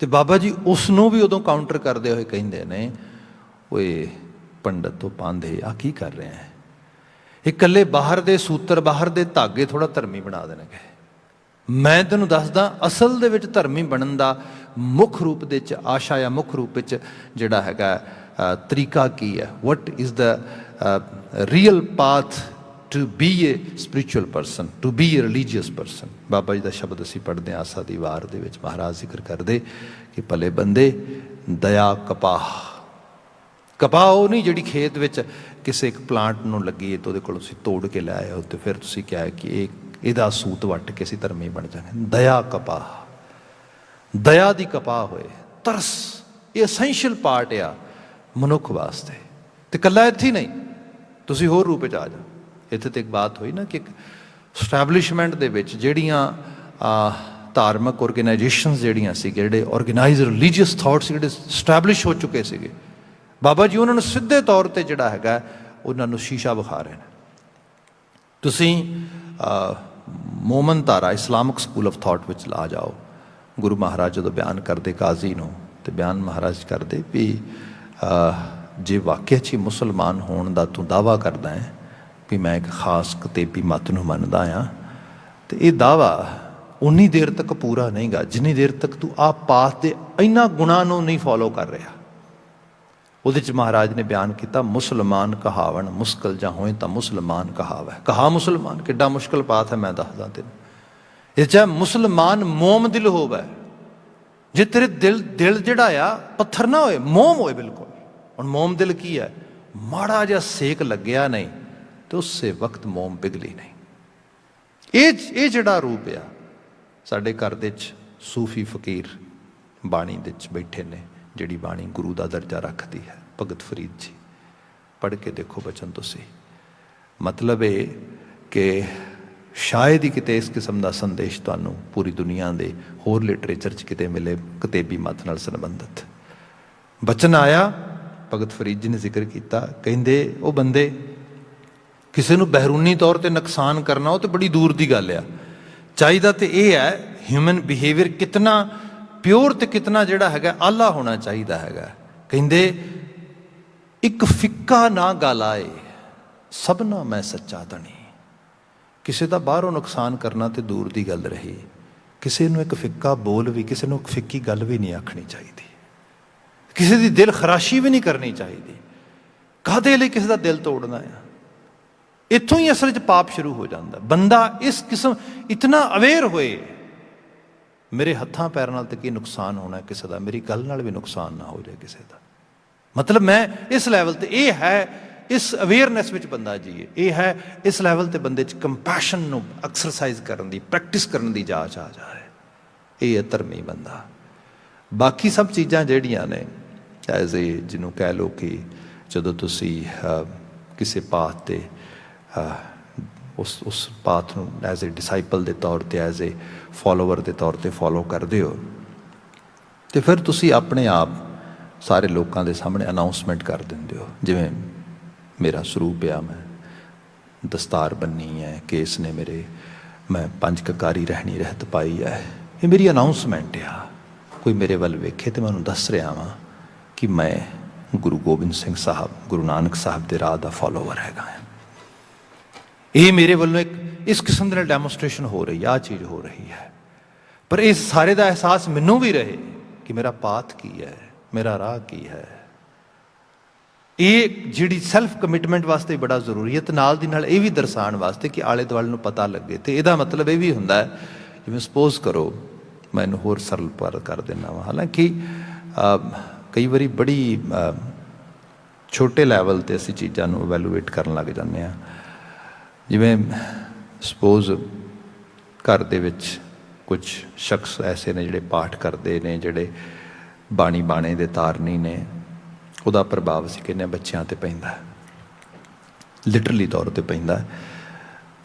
ਤੇ ਬਾਬਾ ਜੀ ਉਸ ਨੂੰ ਵੀ ਉਦੋਂ ਕਾਊਂਟਰ ਕਰਦੇ ਹੋਏ ਕਹਿੰਦੇ ਨੇ, ਓਏ ਪੰਡਤ ਤੋਂ ਪਾਂਦੇ ਆ ਕੀ ਕਰ ਰਹੇ ਹੈ, ਇਹ ਇਕੱਲੇ ਬਾਹਰ ਦੇ ਸੂਤਰ, ਬਾਹਰ ਦੇ ਧਾਗੇ ਥੋੜ੍ਹਾ ਧਰਮੀ ਬਣਾ ਦੇਣਗੇ। ਮੈਂ ਤੈਨੂੰ ਦੱਸਦਾ ਅਸਲ ਦੇ ਵਿੱਚ ਧਰਮੀ ਬਣਨ ਦਾ ਮੁੱਖ ਰੂਪ ਦੇ ਵਿੱਚ ਆਸ਼ਾ ਜਾਂ ਮੁੱਖ ਰੂਪ ਵਿੱਚ ਜਿਹੜਾ ਹੈਗਾ ਤਰੀਕਾ ਕੀ ਹੈ, what is the real path to be a spiritual person, to be a religious person. Baba ji ਦਾ ਸ਼ਬਦ ਅਸੀਂ ਪੜ੍ਹਦੇ ਹਾਂ ਆਸਾ ਦੀ ਵਾਰ ਦੇ ਵਿੱਚ, ਮਹਾਰਾਜ ਜ਼ਿਕਰ ਕਰਦੇ ਕਿ ਭਲੇ ਬੰਦੇ ਦਇਆ ਕਪਾਹ। ਕਪਾਹ ਉਹ ਨਹੀਂ ਜਿਹੜੀ ਖੇਤ ਵਿੱਚ ਕਿਸੇ ਇੱਕ ਪਲਾਂਟ ਨੂੰ ਲੱਗੀ ਤਾਂ ਉਹਦੇ ਕੋਲ ਤੁਸੀਂ ਤੋੜ ਕੇ ਲੈ ਆਏ ਹੋ ਅਤੇ ਫਿਰ ਤੁਸੀਂ ਕਿਹਾ ਕਿ ਇਹਦਾ ਸੂਤ ਵੱਟ ਕੇ ਅਸੀਂ ਧਰਮੀ ਬਣ ਜਾਵਾਂਗੇ। ਦਇਆ ਕਪਾਹ, ਦਇਆ ਦੀ ਕਪਾਹ ਹੋਏ, ਤਰਸ, ਇਹ ਅਸੈਂਸ਼ੀਅਲ ਪਾਰਟ ਆ ਮਨੁੱਖ ਵਾਸਤੇ। ਅਤੇ ਇਕੱਲਾ ਇੱਥੇ ਹੀ ਨਹੀਂ, ਤੁਸੀਂ ਹੋਰ ਰੂਪ 'ਚ ਆ ਜਾਓ। ਇੱਥੇ ਤਾਂ ਇੱਕ ਬਾਤ ਹੋਈ ਨਾ ਕਿ ਇੱਕ ਸਟੈਬਲਿਸ਼ਮੈਂਟ ਦੇ ਵਿੱਚ ਜਿਹੜੀਆਂ ਧਾਰਮਿਕ ਔਰਗੇਨਾਈਜੇਸ਼ਨਸ ਜਿਹੜੀਆਂ ਸੀ, ਜਿਹੜੇ ਔਰਗੇਨਾਈਜ਼ ਰਿਲੀਜੀਅਸ ਥਾਟਸ ਜਿਹੜੇ ਸਟੈਬਲਿਸ਼ ਹੋ ਚੁੱਕੇ ਸੀਗੇ, ਬਾਬਾ ਜੀ ਉਹਨਾਂ ਨੂੰ ਸਿੱਧੇ ਤੌਰ 'ਤੇ ਜਿਹੜਾ ਹੈਗਾ ਉਹਨਾਂ ਨੂੰ ਸ਼ੀਸ਼ਾ ਵਿਖਾ ਰਹੇ ਨੇ। ਤੁਸੀਂ ਮੋਮਨ ਧਾਰਾ ਇਸਲਾਮਿਕ ਸਕੂਲ ਆਫ ਥਾਟ ਵਿੱਚ ਲਾ ਜਾਓ। ਗੁਰੂ ਮਹਾਰਾਜ ਜਦੋਂ ਬਿਆਨ ਕਰਦੇ ਕਾਜ਼ੀ ਨੂੰ, ਅਤੇ ਬਿਆਨ ਮਹਾਰਾਜ ਕਰਦੇ ਵੀ ਜੇ ਵਾਕਿਆ 'ਚ ਹੀ ਮੁਸਲਮਾਨ ਹੋਣ ਦਾ ਤੂੰ ਦਾਅਵਾ ਕਰਦਾ ਹੈ ਵੀ ਮੈਂ ਇੱਕ ਖਾਸ ਕਤੇਬੀ ਮੱਤ ਨੂੰ ਮੰਨਦਾ ਹਾਂ, ਅਤੇ ਇਹ ਦਾਅਵਾ ਉਨੀ ਦੇਰ ਤੱਕ ਪੂਰਾ ਨਹੀਂ ਗਾ ਜਿੰਨੀ ਦੇਰ ਤੱਕ ਤੂੰ ਆਪ ਪਾਥ ਦੇ ਇਹਨਾਂ ਗੁਣਾਂ ਨੂੰ ਨਹੀਂ ਫੋਲੋ ਕਰ ਰਿਹਾ। ਉਹਦੇ 'ਚ ਮਹਾਰਾਜ ਨੇ ਬਿਆਨ ਕੀਤਾ, ਮੁਸਲਮਾਨ ਕਹਾਵਣ ਮੁਸ਼ਕਿਲ ਜਾਂ ਹੋਏ ਤਾਂ ਮੁਸਲਮਾਨ ਕਹਾਵੈ। ਕਹਾ ਮੁਸਲਮਾਨ ਕਿੱਡਾ ਮੁਸ਼ਕਿਲ ਪਾਥ ਹੈ, ਮੈਂ ਦੱਸਦਾ ਤੈਨੂੰ। ਇਹ 'ਚ ਮੁਸਲਮਾਨ ਮੋਮ ਦਿਲ ਹੋਵੇ, ਜੇ ਤੇਰੇ ਦਿਲ ਜਿਹੜਾ ਆ ਪੱਥਰ ਨਾ ਹੋਏ, ਮੋਮ ਹੋਏ ਬਿਲਕੁਲ। ਹੁਣ ਮੋਮ ਦਿਲ ਕੀ ਹੈ, ਮਾੜਾ ਜਿਹਾ ਸੇਕ ਲੱਗਿਆ ਨਹੀਂ ਤੇ ਉਸੇ ਵਕਤ ਮੋਮ ਪਿਘਲੀ ਨਹੀਂ। ਇਹ ਜਿਹੜਾ ਰੂਪ ਆ ਸਾਡੇ ਘਰ ਦੇ 'ਚ ਸੂਫੀ ਫਕੀਰ ਬਾਣੀ ਦੇ 'ਚ ਬੈਠੇ ਨੇ, ਜਿਹੜੀ ਬਾਣੀ ਗੁਰੂ ਦਾ ਦਰਜਾ ਰੱਖਦੀ ਹੈ, ਭਗਤ ਫਰੀਦ ਜੀ। ਪੜ੍ਹ ਕੇ ਦੇਖੋ ਬਚਨ ਤੁਸੀਂ। ਮਤਲਬ ਇਹ ਕਿ ਸ਼ਾਇਦ ਹੀ ਕਿਤੇ ਇਸ ਕਿਸਮ ਦਾ ਸੰਦੇਸ਼ ਤੁਹਾਨੂੰ ਪੂਰੀ ਦੁਨੀਆ ਦੇ ਹੋਰ ਲਿਟਰੇਚਰ 'ਚ ਕਿਤੇ ਮਿਲੇ, ਕਤੇਬੀ ਮੱਤ ਨਾਲ ਸੰਬੰਧਿਤ। ਬਚਨ ਆਇਆ, ਭਗਤ ਫਰੀਦ ਜੀ ਨੇ ਜ਼ਿਕਰ ਕੀਤਾ, ਕਹਿੰਦੇ ਉਹ ਬੰਦੇ ਕਿਸੇ ਨੂੰ ਬਹਿਰੂਨੀ ਤੌਰ 'ਤੇ ਨੁਕਸਾਨ ਕਰਨਾ ਉਹ ਤਾਂ ਬੜੀ ਦੂਰ ਦੀ ਗੱਲ ਆ। ਚਾਹੀਦਾ ਤਾਂ ਇਹ ਹੈ ਹਿਊਮਨ ਬਿਹੇਵੀਅਰ ਕਿਤਨਾ ਪਿਓਰ ਅਤੇ ਕਿਤਨਾ ਜਿਹੜਾ ਹੈਗਾ ਆਲਾ ਹੋਣਾ ਚਾਹੀਦਾ ਹੈਗਾ। ਕਹਿੰਦੇ ਇੱਕ ਫਿੱਕਾ ਨਾ ਗੱਲ ਆਏ ਸਭਨਾ ਮੈਂ ਸੱਚਾ ਧਣੀ। ਕਿਸੇ ਦਾ ਬਾਹਰੋਂ ਨੁਕਸਾਨ ਕਰਨਾ ਤੇ ਦੂਰ ਦੀ ਗੱਲ ਰਹੀ, ਕਿਸੇ ਨੂੰ ਇੱਕ ਫਿੱਕਾ ਬੋਲ ਵੀ, ਕਿਸੇ ਨੂੰ ਇੱਕ ਫਿੱਕੀ ਗੱਲ ਵੀ ਨਹੀਂ ਆਖਣੀ ਚਾਹੀਦੀ, ਕਿਸੇ ਦੀ ਦਿਲ ਖਰਾਸ਼ੀ ਵੀ ਨਹੀਂ ਕਰਨੀ ਚਾਹੀਦੀ। ਕਾਹਦੇ ਲਈ ਕਿਸੇ ਦਾ ਦਿਲ ਤੋੜਨਾ ਆ? ਇੱਥੋਂ ਹੀ ਅਸਲ 'ਚ ਪਾਪ ਸ਼ੁਰੂ ਹੋ ਜਾਂਦਾ। ਬੰਦਾ ਇਸ ਕਿਸਮ ਇਤਨਾ ਅਵੇਅਰ ਹੋਏ, ਮੇਰੇ ਹੱਥਾਂ ਪੈਰਾਂ ਨਾਲ ਤਾਂ ਕੀ ਨੁਕਸਾਨ ਹੋਣਾ ਕਿਸੇ ਦਾ, ਮੇਰੀ ਗੱਲ ਨਾਲ ਵੀ ਨੁਕਸਾਨ ਨਾ ਹੋ ਜਾਏ ਕਿਸੇ ਦਾ। ਮਤਲਬ ਮੈਂ ਇਸ ਲੈਵਲ 'ਤੇ, ਇਹ ਹੈ ਇਸ ਅਵੇਅਰਨੈਸ ਵਿੱਚ ਬੰਦਾ ਜੀਏ, ਇਹ ਹੈ ਇਸ ਲੈਵਲ 'ਤੇ ਬੰਦੇ 'ਚ ਕੰਪੈਸ਼ਨ ਨੂੰ ਐਕਸਰਸਾਈਜ਼ ਕਰਨ ਦੀ, ਪ੍ਰੈਕਟਿਸ ਕਰਨ ਦੀ ਜਾਚ ਆ ਜਾਏ। ਇਹ ਹੈ ਧਰਮੀ ਬੰਦਾ। ਬਾਕੀ ਸਭ ਚੀਜ਼ਾਂ ਜਿਹੜੀਆਂ ਨੇ ਐਜ਼ ਏ, ਜਿਹਨੂੰ ਕਹਿ ਲਓ ਕਿ ਜਦੋਂ ਤੁਸੀਂ ਕਿਸੇ ਪਾਥ 'ਤੇ ਉਸ ਪਾਥ ਨੂੰ ਐਜ਼ ਏ ਡਿਸਾਈਪਲ ਦੇ ਤੌਰ 'ਤੇ, ਐਜ਼ ਏ ਫੋਲੋਵਰ ਦੇ ਤੌਰ 'ਤੇ ਫੋਲੋ ਕਰਦੇ ਹੋ, ਅਤੇ ਫਿਰ ਤੁਸੀਂ ਆਪਣੇ ਆਪ ਸਾਰੇ ਲੋਕਾਂ ਦੇ ਸਾਹਮਣੇ ਅਨਾਊਂਸਮੈਂਟ ਕਰ ਦਿੰਦੇ ਹੋ। ਜਿਵੇਂ ਮੇਰਾ ਸਰੂਪ ਆ, ਮੈਂ ਦਸਤਾਰ ਬੰਨੀ ਹੈ, ਕੇਸ ਨੇ ਮੇਰੇ, ਮੈਂ 5 ਕਕਾਰੀ ਰਹਿਣੀ ਰਹਿਤ ਪਾਈ ਹੈ, ਇਹ ਮੇਰੀ ਅਨਾਊਂਸਮੈਂਟ ਆ। ਕੋਈ ਮੇਰੇ ਵੱਲ ਵੇਖੇ ਤਾਂ ਮੈਂ ਉਹਨੂੰ ਦੱਸ ਰਿਹਾ ਵਾਂ कि मैं ਗੁਰੂ ਗੋਬਿੰਦ ਸਿੰਘ ਸਾਹਿਬ, ਗੁਰੂ ਨਾਨਕ ਸਾਹਿਬ ਦੇ ਰਾਹ ਦਾ ਫੋਲੋਵਰ ਹੈਗਾ ਹਾਂ। ਇਹ ਮੇਰੇ ਵੱਲੋਂ ਇੱਕ ਇਸ ਕਿਸਮ ਦੇ ਨਾਲ ਡੈਮੋਸਟ੍ਰੇਸ਼ਨ ਹੋ ਰਹੀ, ਆਹ ਚੀਜ਼ ਹੋ ਰਹੀ ਹੈ। ਪਰ ਇਸ ਸਾਰੇ ਦਾ ਅਹਿਸਾਸ ਮੈਨੂੰ ਵੀ ਰਹੇ ਕਿ ਮੇਰਾ ਪਾਥ ਕੀ ਹੈ, ਮੇਰਾ ਰਾਹ ਕੀ ਹੈ। ਇਹ ਜਿਹੜੀ ਸੈਲਫ ਕਮਿਟਮੈਂਟ ਵਾਸਤੇ ਬੜਾ ਜ਼ਰੂਰੀ ਹੈ, ਤੇ ਨਾਲ ਦੀ ਨਾਲ ਇਹ ਵੀ ਦਰਸਾਉਣ ਵਾਸਤੇ ਕਿ ਆਲੇ ਦੁਆਲੇ ਨੂੰ ਪਤਾ ਲੱਗੇ। ਤੇ ਇਹਦਾ ਮਤਲਬ ਇਹ ਵੀ ਹੁੰਦਾ ਹੈ, ਜਿਵੇਂ ਸਪੋਜ਼ ਕਰੋ ਮੈਂ ਇਹਨੂੰ ਹੋਰ ਸਰਲ ਪਰ ਕਰ ਦਿੰਦਾ ਵਾਂ। ਹਾਲਾਂਕਿ ਕਈ ਵਾਰੀ ਬੜੀ ਛੋਟੇ ਲੈਵਲ 'ਤੇ ਅਸੀਂ ਚੀਜ਼ਾਂ ਨੂੰ ਇਵੈਲੂਏਟ ਕਰਨ ਲੱਗ ਜਾਂਦੇ ਹਾਂ। ਜਿਵੇਂ ਸਪੋਜ਼ ਘਰ ਦੇ ਵਿੱਚ ਕੁਝ ਸ਼ਖਸ ਐਸੇ ਨੇ ਜਿਹੜੇ ਪਾਠ ਕਰਦੇ ਨੇ, ਜਿਹੜੇ ਬਾਣੇ ਦੇ ਤਾਰਨੀ ਨੇ, ਉਹਦਾ ਪ੍ਰਭਾਵ ਅਸੀਂ ਕਹਿੰਦੇ ਹਾਂ ਬੱਚਿਆਂ 'ਤੇ ਪੈਂਦਾ, ਲਿਟਰਲੀ ਤੌਰ 'ਤੇ ਪੈਂਦਾ।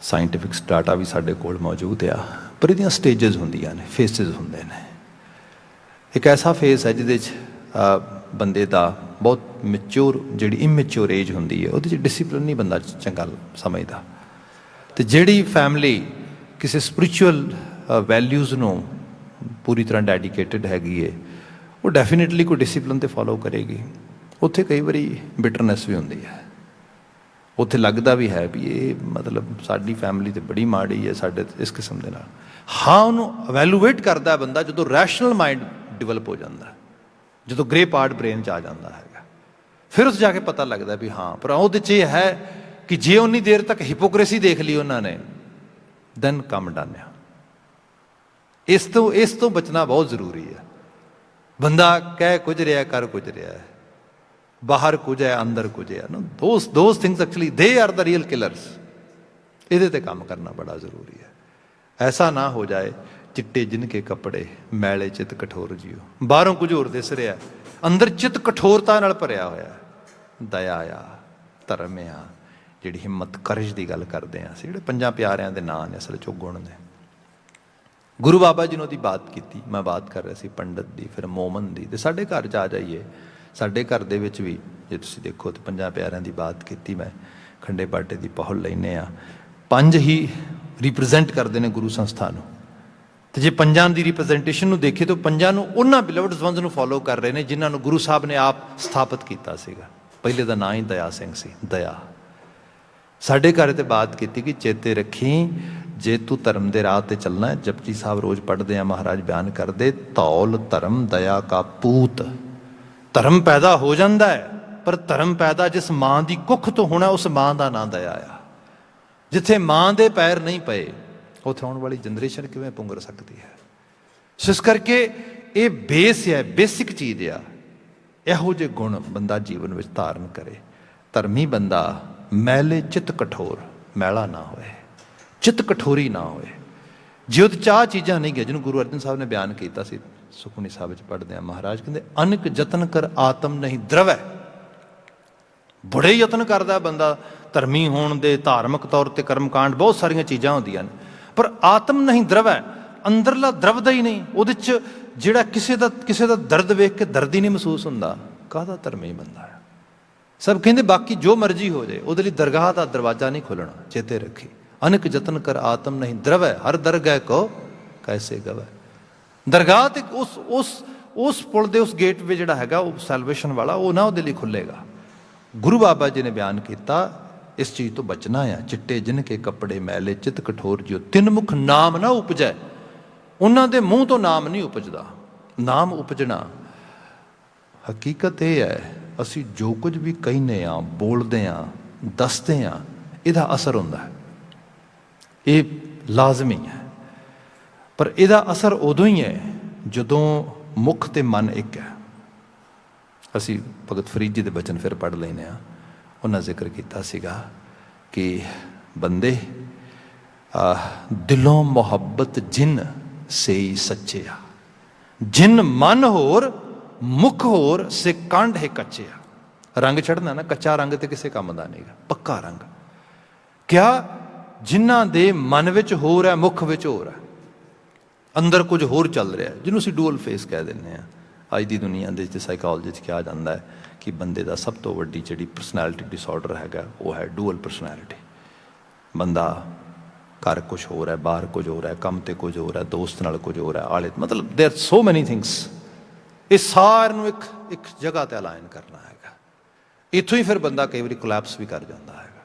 ਸਾਇੰਟੀਫਿਕ ਡਾਟਾ ਵੀ ਸਾਡੇ ਕੋਲ ਮੌਜੂਦ ਆ। ਪਰ ਇਹਦੀਆਂ ਸਟੇਜਸ ਹੁੰਦੀਆਂ ਨੇ, ਫੇਸਿਸ ਹੁੰਦੇ ਨੇ। ਇੱਕ ਐਸਾ ਫੇਸ ਹੈ ਜਿਹਦੇ 'ਚ ਬੰਦੇ ਦਾ ਬਹੁਤ ਮੈਚਿਓਰ, ਜਿਹੜੀ ਇਮੈਚਿਓਰ ਏਜ ਹੁੰਦੀ ਹੈ, ਉਹਦੇ 'ਚ ਡਿਸਿਪਲਿਨ ਨਹੀਂ ਬੰਦਾ ਚੰਗਾ ਸਮਝਦਾ। ਅਤੇ ਜਿਹੜੀ ਫੈਮਿਲੀ ਕਿਸੇ ਸਪਿਰਿਚੁਅਲ ਵੈਲਿਊਜ਼ ਨੂੰ ਪੂਰੀ ਤਰ੍ਹਾਂ ਡੈਡੀਕੇਟਿਡ ਹੈਗੀ ਹੈ, ਉਹ ਡੈਫੀਨੇਟਲੀ ਕੋਈ ਡਿਸਿਪਲਿਨ 'ਤੇ ਫੋਲੋ ਕਰੇਗੀ। ਉੱਥੇ ਕਈ ਵਾਰੀ ਬਿਟਰਨੈਸ ਵੀ ਹੁੰਦੀ ਹੈ, ਉੱਥੇ ਲੱਗਦਾ ਵੀ ਹੈ ਵੀ ਇਹ ਮਤਲਬ ਸਾਡੀ ਫੈਮਿਲੀ ਤਾਂ ਬੜੀ ਮਾੜੀ ਹੈ ਸਾਡੇ ਇਸ ਕਿਸਮ ਦੇ ਨਾਲ। ਹਾਂ, ਉਹਨੂੰ ਅਵੈਲੂਏਟ ਕਰਦਾ ਬੰਦਾ ਜਦੋਂ ਰੈਸ਼ਨਲ ਮਾਈਂਡ ਡਿਵੈਲਪ ਹੋ ਜਾਂਦਾ, ਜਦੋਂ ਗ੍ਰੇ ਪਾਰਟ ਬ੍ਰੇਨ 'ਚ ਆ ਜਾਂਦਾ ਹੈਗਾ, ਫਿਰ ਉਸ ਜਾ ਕੇ ਪਤਾ ਲੱਗਦਾ ਵੀ ਹਾਂ। ਪਰ ਉਹਦੇ 'ਚ ਇਹ ਹੈ ਕਿ ਜੇ ਉਨੀ ਦੇਰ ਤੱਕ ਹਿਪੋਕ੍ਰੇਸੀ ਦੇਖ ਲਈ ਉਹਨਾਂ ਨੇ, ਦੈਨ ਕੰਮ ਡਨ ਆ। ਇਸ ਤੋਂ ਬਚਣਾ ਬਹੁਤ ਜ਼ਰੂਰੀ ਹੈ। ਬੰਦਾ ਕਹਿ ਕੁਝ ਰਿਹਾ, ਕਰ ਕੁਝ ਰਿਹਾ ਹੈ, ਬਾਹਰ ਕੁਝ ਹੈ, ਅੰਦਰ ਕੁਝ ਹੈ ਨਾ। Those things actually they are the real killers. ਇਹਦੇ 'ਤੇ ਕੰਮ ਕਰਨਾ ਬੜਾ ਜ਼ਰੂਰੀ ਹੈ। ਐਸਾ ਨਾ ਹੋ ਜਾਏ ਚਿੱਟੇ ਜਿਨ ਕੇ ਕੱਪੜੇ ਮੈਲੇ ਚਿੱਤ ਕਠੋਰ ਜੀਓ। ਬਾਹਰੋਂ ਕੁਝ ਹੋਰ ਦਿਸ ਰਿਹਾ, ਅੰਦਰ ਚਿੱਤ ਕਠੋਰਤਾ ਨਾਲ ਭਰਿਆ ਹੋਇਆ। ਦਇਆ ਆ, ਧਰਮ ਆ, ਜਿਹੜੀ ਹਿੰਮਤ, ਕਰਜ ਦੀ ਗੱਲ ਕਰਦੇ ਹਾਂ ਅਸੀਂ, ਜਿਹੜੇ ਪੰਜਾਂ ਪਿਆਰਿਆਂ ਦੇ ਨਾਂ ਨੇ, ਅਸਲ 'ਚ ਉਹ ਗੁਣ ਨੇ। ਗੁਰੂ ਬਾਬਾ ਜੀ ਨੇ ਉਹਦੀ ਬਾਤ ਕੀਤੀ। ਮੈਂ ਬਾਤ ਕਰ ਰਿਹਾ ਸੀ ਪੰਡਤ ਦੀ, ਫਿਰ ਮੋਮਨ ਦੀ। ਅਤੇ ਸਾਡੇ ਘਰ 'ਚ ਆ ਜਾਈਏ, ਸਾਡੇ ਘਰ ਦੇ ਵਿੱਚ ਵੀ ਜੇ ਤੁਸੀਂ ਦੇਖੋ ਤਾਂ ਪੰਜਾਂ ਪਿਆਰਿਆਂ ਦੀ ਬਾਤ ਕੀਤੀ। ਮੈਂ ਖੰਡੇ ਬਾਟੇ ਦੀ ਪਹੁਲ ਲੈਂਦੇ ਹਾਂ। ਪੰਜ ਹੀ ਰਿਪਰੈਜ਼ੈਂਟ ਕਰਦੇ ਨੇ ਗੁਰੂ ਸੰਸਥਾ ਨੂੰ। ਅਤੇ ਜੇ ਪੰਜਾਂ ਦੀ ਰਿਪਰੈਜ਼ੈਂਟੇਸ਼ਨ ਨੂੰ ਦੇਖੀਏ ਤਾਂ ਪੰਜਾਂ ਨੂੰ ਉਹਨਾਂ ਬਿਲਵਡ ਵੰਸ ਨੂੰ ਫੋਲੋ ਕਰ ਰਹੇ ਨੇ ਜਿਨ੍ਹਾਂ ਨੂੰ ਗੁਰੂ ਸਾਹਿਬ ਨੇ ਆਪ ਸਥਾਪਿਤ ਕੀਤਾ ਸੀਗਾ। ਪਹਿਲੇ ਦਾ ਨਾਂ ਹੀ ਦਇਆ ਸਿੰਘ ਸੀ, ਦਇਆ। ਸਾਡੇ ਘਰ 'ਤੇ ਬਾਤ ਕੀਤੀ ਕਿ ਚੇਤੇ ਰੱਖੀ, ਜੇ ਤੂੰ ਧਰਮ ਦੇ ਰਾਹ 'ਤੇ ਚੱਲਣਾ ਹੈ, ਜਪਜੀ ਸਾਹਿਬ ਰੋਜ਼ ਪੜ੍ਹਦੇ ਆ, ਮਹਾਰਾਜ ਬਿਆਨ ਕਰਦੇ, ਧੌਲ ਧਰਮ ਦਇਆ ਕਾ ਪੂਤ। ਧਰਮ ਪੈਦਾ ਹੋ ਜਾਂਦਾ ਹੈ, ਪਰ ਧਰਮ ਪੈਦਾ ਜਿਸ ਮਾਂ ਦੀ ਕੁੱਖ ਤੋਂ ਹੋਣਾ, ਉਸ ਮਾਂ ਦਾ ਨਾਂ ਦਇਆ ਆ। ਜਿੱਥੇ ਮਾਂ ਦੇ ਪੈਰ ਨਹੀਂ ਪਏ, ਉੱਥੇ ਆਉਣ ਵਾਲੀ ਜਨਰੇਸ਼ਨ ਕਿਵੇਂ ਪੁੰਗਰ ਸਕਦੀ ਹੈ? ਸੋ ਇਸ ਕਰਕੇ ਇਹ ਬੇਸ ਹੈ, ਬੇਸਿਕ ਚੀਜ਼ ਆ। ਇਹੋ ਜਿਹੇ ਗੁਣ ਬੰਦਾ ਜੀਵਨ ਵਿੱਚ ਧਾਰਨ ਕਰੇ। ਧਰਮੀ ਬੰਦਾ ਮੈਲੇ ਚਿੱਤ ਕਠੋਰ, ਮੈਲਾ ਨਾ ਹੋਏ, ਚਿੱਤ ਕਠੋਰੀ ਨਾ ਹੋਏ। ਜੇ ਉਹਦੇ ਚਾਹ ਚੀਜ਼ਾਂ ਨਹੀਂ ਗਈਆਂ, ਜਿਹਨੂੰ ਗੁਰੂ ਅਰਜਨ ਸਾਹਿਬ ਨੇ ਬਿਆਨ ਕੀਤਾ ਸੀ, ਸੁਖਮਨੀ ਸਾਹਿਬ ਵਿੱਚ ਪੜ੍ਹਦੇ ਹਾਂ, ਮਹਾਰਾਜ ਕਹਿੰਦੇ ਅਨਕ ਯਤਨ ਕਰ ਆਤਮ ਨਹੀਂ ਦਰਵੈ। ਬੜੇ ਯਤਨ ਕਰਦਾ ਬੰਦਾ ਧਰਮੀ ਹੋਣ ਦੇ, ਧਾਰਮਿਕ ਤੌਰ 'ਤੇ ਕਰਮਕਾਂਡ, ਬਹੁਤ ਸਾਰੀਆਂ ਚੀਜ਼ਾਂ ਹੁੰਦੀਆਂ ਨੇ, ਪਰ ਆਤਮ ਨਹੀਂ ਦਰਵੈ, ਅੰਦਰਲਾ ਦਰਵਦਾ ਹੀ ਨਹੀਂ। ਉਹਦੇ 'ਚ ਜਿਹੜਾ ਕਿਸੇ ਦਾ ਦਰਦ ਵੇਖ ਕੇ ਦਰਦ ਹੀ ਨਹੀਂ ਮਹਿਸੂਸ ਹੁੰਦਾ, ਕਾਹਦਾ ਧਰਮੀ ਬੰਦਾ ਹੈ? ਸਭ ਕਹਿੰਦੇ ਬਾਕੀ ਜੋ ਮਰਜ਼ੀ ਹੋ ਜਾਏ, ਉਹਦੇ ਲਈ ਦਰਗਾਹ ਦਾ ਦਰਵਾਜ਼ਾ ਨਹੀਂ ਖੋਲ੍ਹਣਾ। ਚੇਤੇ ਰੱਖੀ, ਅਨਕ ਯਤਨ ਕਰ ਆਤਮ ਨਹੀਂ ਦਰਵੈ, ਹਰ ਦਰਗਹਿ ਕੋ ਕੈਸੇ ਗਵੈ। ਦਰਗਾਹ ਤੇ ਉਸ ਪੁਲ ਦੇ ਉਸ ਗੇਟ ਵੇ ਜਿਹੜਾ ਹੈਗਾ ਉਹ ਸੈਲਵੇਸ਼ਨ ਵਾਲਾ, ਉਹ ਨਾ ਉਹਦੇ ਲਈ ਖੁੱਲ੍ਹੇਗਾ। ਗੁਰੂ ਬਾਬਾ ਜੀ ਨੇ ਬਿਆਨ ਕੀਤਾ ਇਸ ਚੀਜ਼ ਤੋਂ ਬਚਣਾ ਆ। ਚਿੱਟੇ ਜਿਨ ਕੇ ਕੱਪੜੇ ਮੈਲੇ ਚਿੱਤ ਕਠੋਰ ਜਿਉ, ਤਿੰਨ ਮੁਖ ਨਾਮ ਨਾ ਉਪਜੈ। ਉਹਨਾਂ ਦੇ ਮੂੰਹ ਤੋਂ ਨਾਮ ਨਹੀਂ ਉਪਜਦਾ। ਨਾਮ ਉਪਜਣਾ, ਹਕੀਕਤ ਇਹ ਹੈ, ਅਸੀਂ ਜੋ ਕੁਝ ਵੀ ਕਹਿੰਦੇ ਹਾਂ, ਬੋਲਦੇ ਹਾਂ, ਦੱਸਦੇ ਹਾਂ, ਇਹਦਾ ਅਸਰ ਹੁੰਦਾ ਹੈ। ਇਹ ਲਾਜ਼ਮੀ ਹੈ। ਪਰ ਇਹਦਾ ਅਸਰ ਉਦੋਂ ਹੀ ਹੈ ਜਦੋਂ ਮੁੱਖ ਅਤੇ ਮਨ ਇੱਕ ਹੈ। ਅਸੀਂ ਭਗਤ ਫਰੀਦ ਜੀ ਦੇ ਬਚਨ ਫਿਰ ਪੜ੍ਹ ਲੈਂਦੇ ਹਾਂ। ਉਹਨਾਂ ਜ਼ਿਕਰ ਕੀਤਾ ਸੀਗਾ ਕਿ ਬੰਦੇ ਦਿਲੋਂ ਮੁਹੱਬਤ ਜਿਨ ਸੇਈ ਸੱਚਿਆ, ਜਿਨ ਮਨ ਹੋਰ ਮੁੱਖ ਹੋਰ ਸੇ ਕੰਡ ਹੈ ਕੱਚਿਆ। ਰੰਗ ਚੜ੍ਹਨਾ ਨਾ, ਕੱਚਾ ਰੰਗ ਤੇ ਕਿਸੇ ਕੰਮ ਦਾ ਨਹੀਂਗਾ, ਪੱਕਾ ਰੰਗ। ਕਿਆ? ਜਿਨ੍ਹਾਂ ਦੇ ਮਨ ਵਿੱਚ ਹੋਰ ਹੈ, ਮੁੱਖ ਵਿੱਚ ਹੋਰ ਹੈ, ਅੰਦਰ ਕੁਝ ਹੋਰ ਚੱਲ ਰਿਹਾ, ਜਿਹਨੂੰ ਅਸੀਂ ਡੂਅਲ ਫੇਸ ਕਹਿ ਦਿੰਦੇ ਹਾਂ। ਅੱਜ ਦੀ ਦੁਨੀਆ ਦੇ ਵਿੱਚ ਸਾਈਕੋਲੋਜੀ 'ਚ ਕਿਹਾ ਜਾਂਦਾ ਹੈ ਕਿ ਬੰਦੇ ਦਾ ਸਭ ਤੋਂ ਵੱਡੀ ਜਿਹੜੀ ਪਰਸਨੈਲਿਟੀ ਡਿਸਆਰਡਰ ਹੈਗਾ, ਉਹ ਹੈ ਡੂਅਲ ਪਰਸਨੈਲਿਟੀ। ਬੰਦਾ ਘਰ ਕੁਝ ਹੋਰ ਹੈ, ਬਾਹਰ ਕੁਝ ਹੋਰ ਹੈ, ਕੰਮ 'ਤੇ ਕੁਝ ਹੋਰ ਹੈ, ਦੋਸਤ ਨਾਲ ਕੁਝ ਹੋਰ ਹੈ, ਆਲੇ, ਮਤਲਬ ਦੇਰ ਆਰ ਸੋ ਮੈਨੀ ਥਿੰਗਸ। ਇਹ ਸਾਰਿਆਂ ਨੂੰ ਇੱਕ ਜਗ੍ਹਾ ਤੇ ਅਲਾਈਨ ਕਰਨਾ ਹੈਗਾ। ਇੱਥੋਂ ਹੀ ਫਿਰ ਬੰਦਾ ਕਈ ਵਾਰੀ ਕੋਲੈਪਸ ਵੀ ਕਰ ਜਾਂਦਾ ਹੈਗਾ।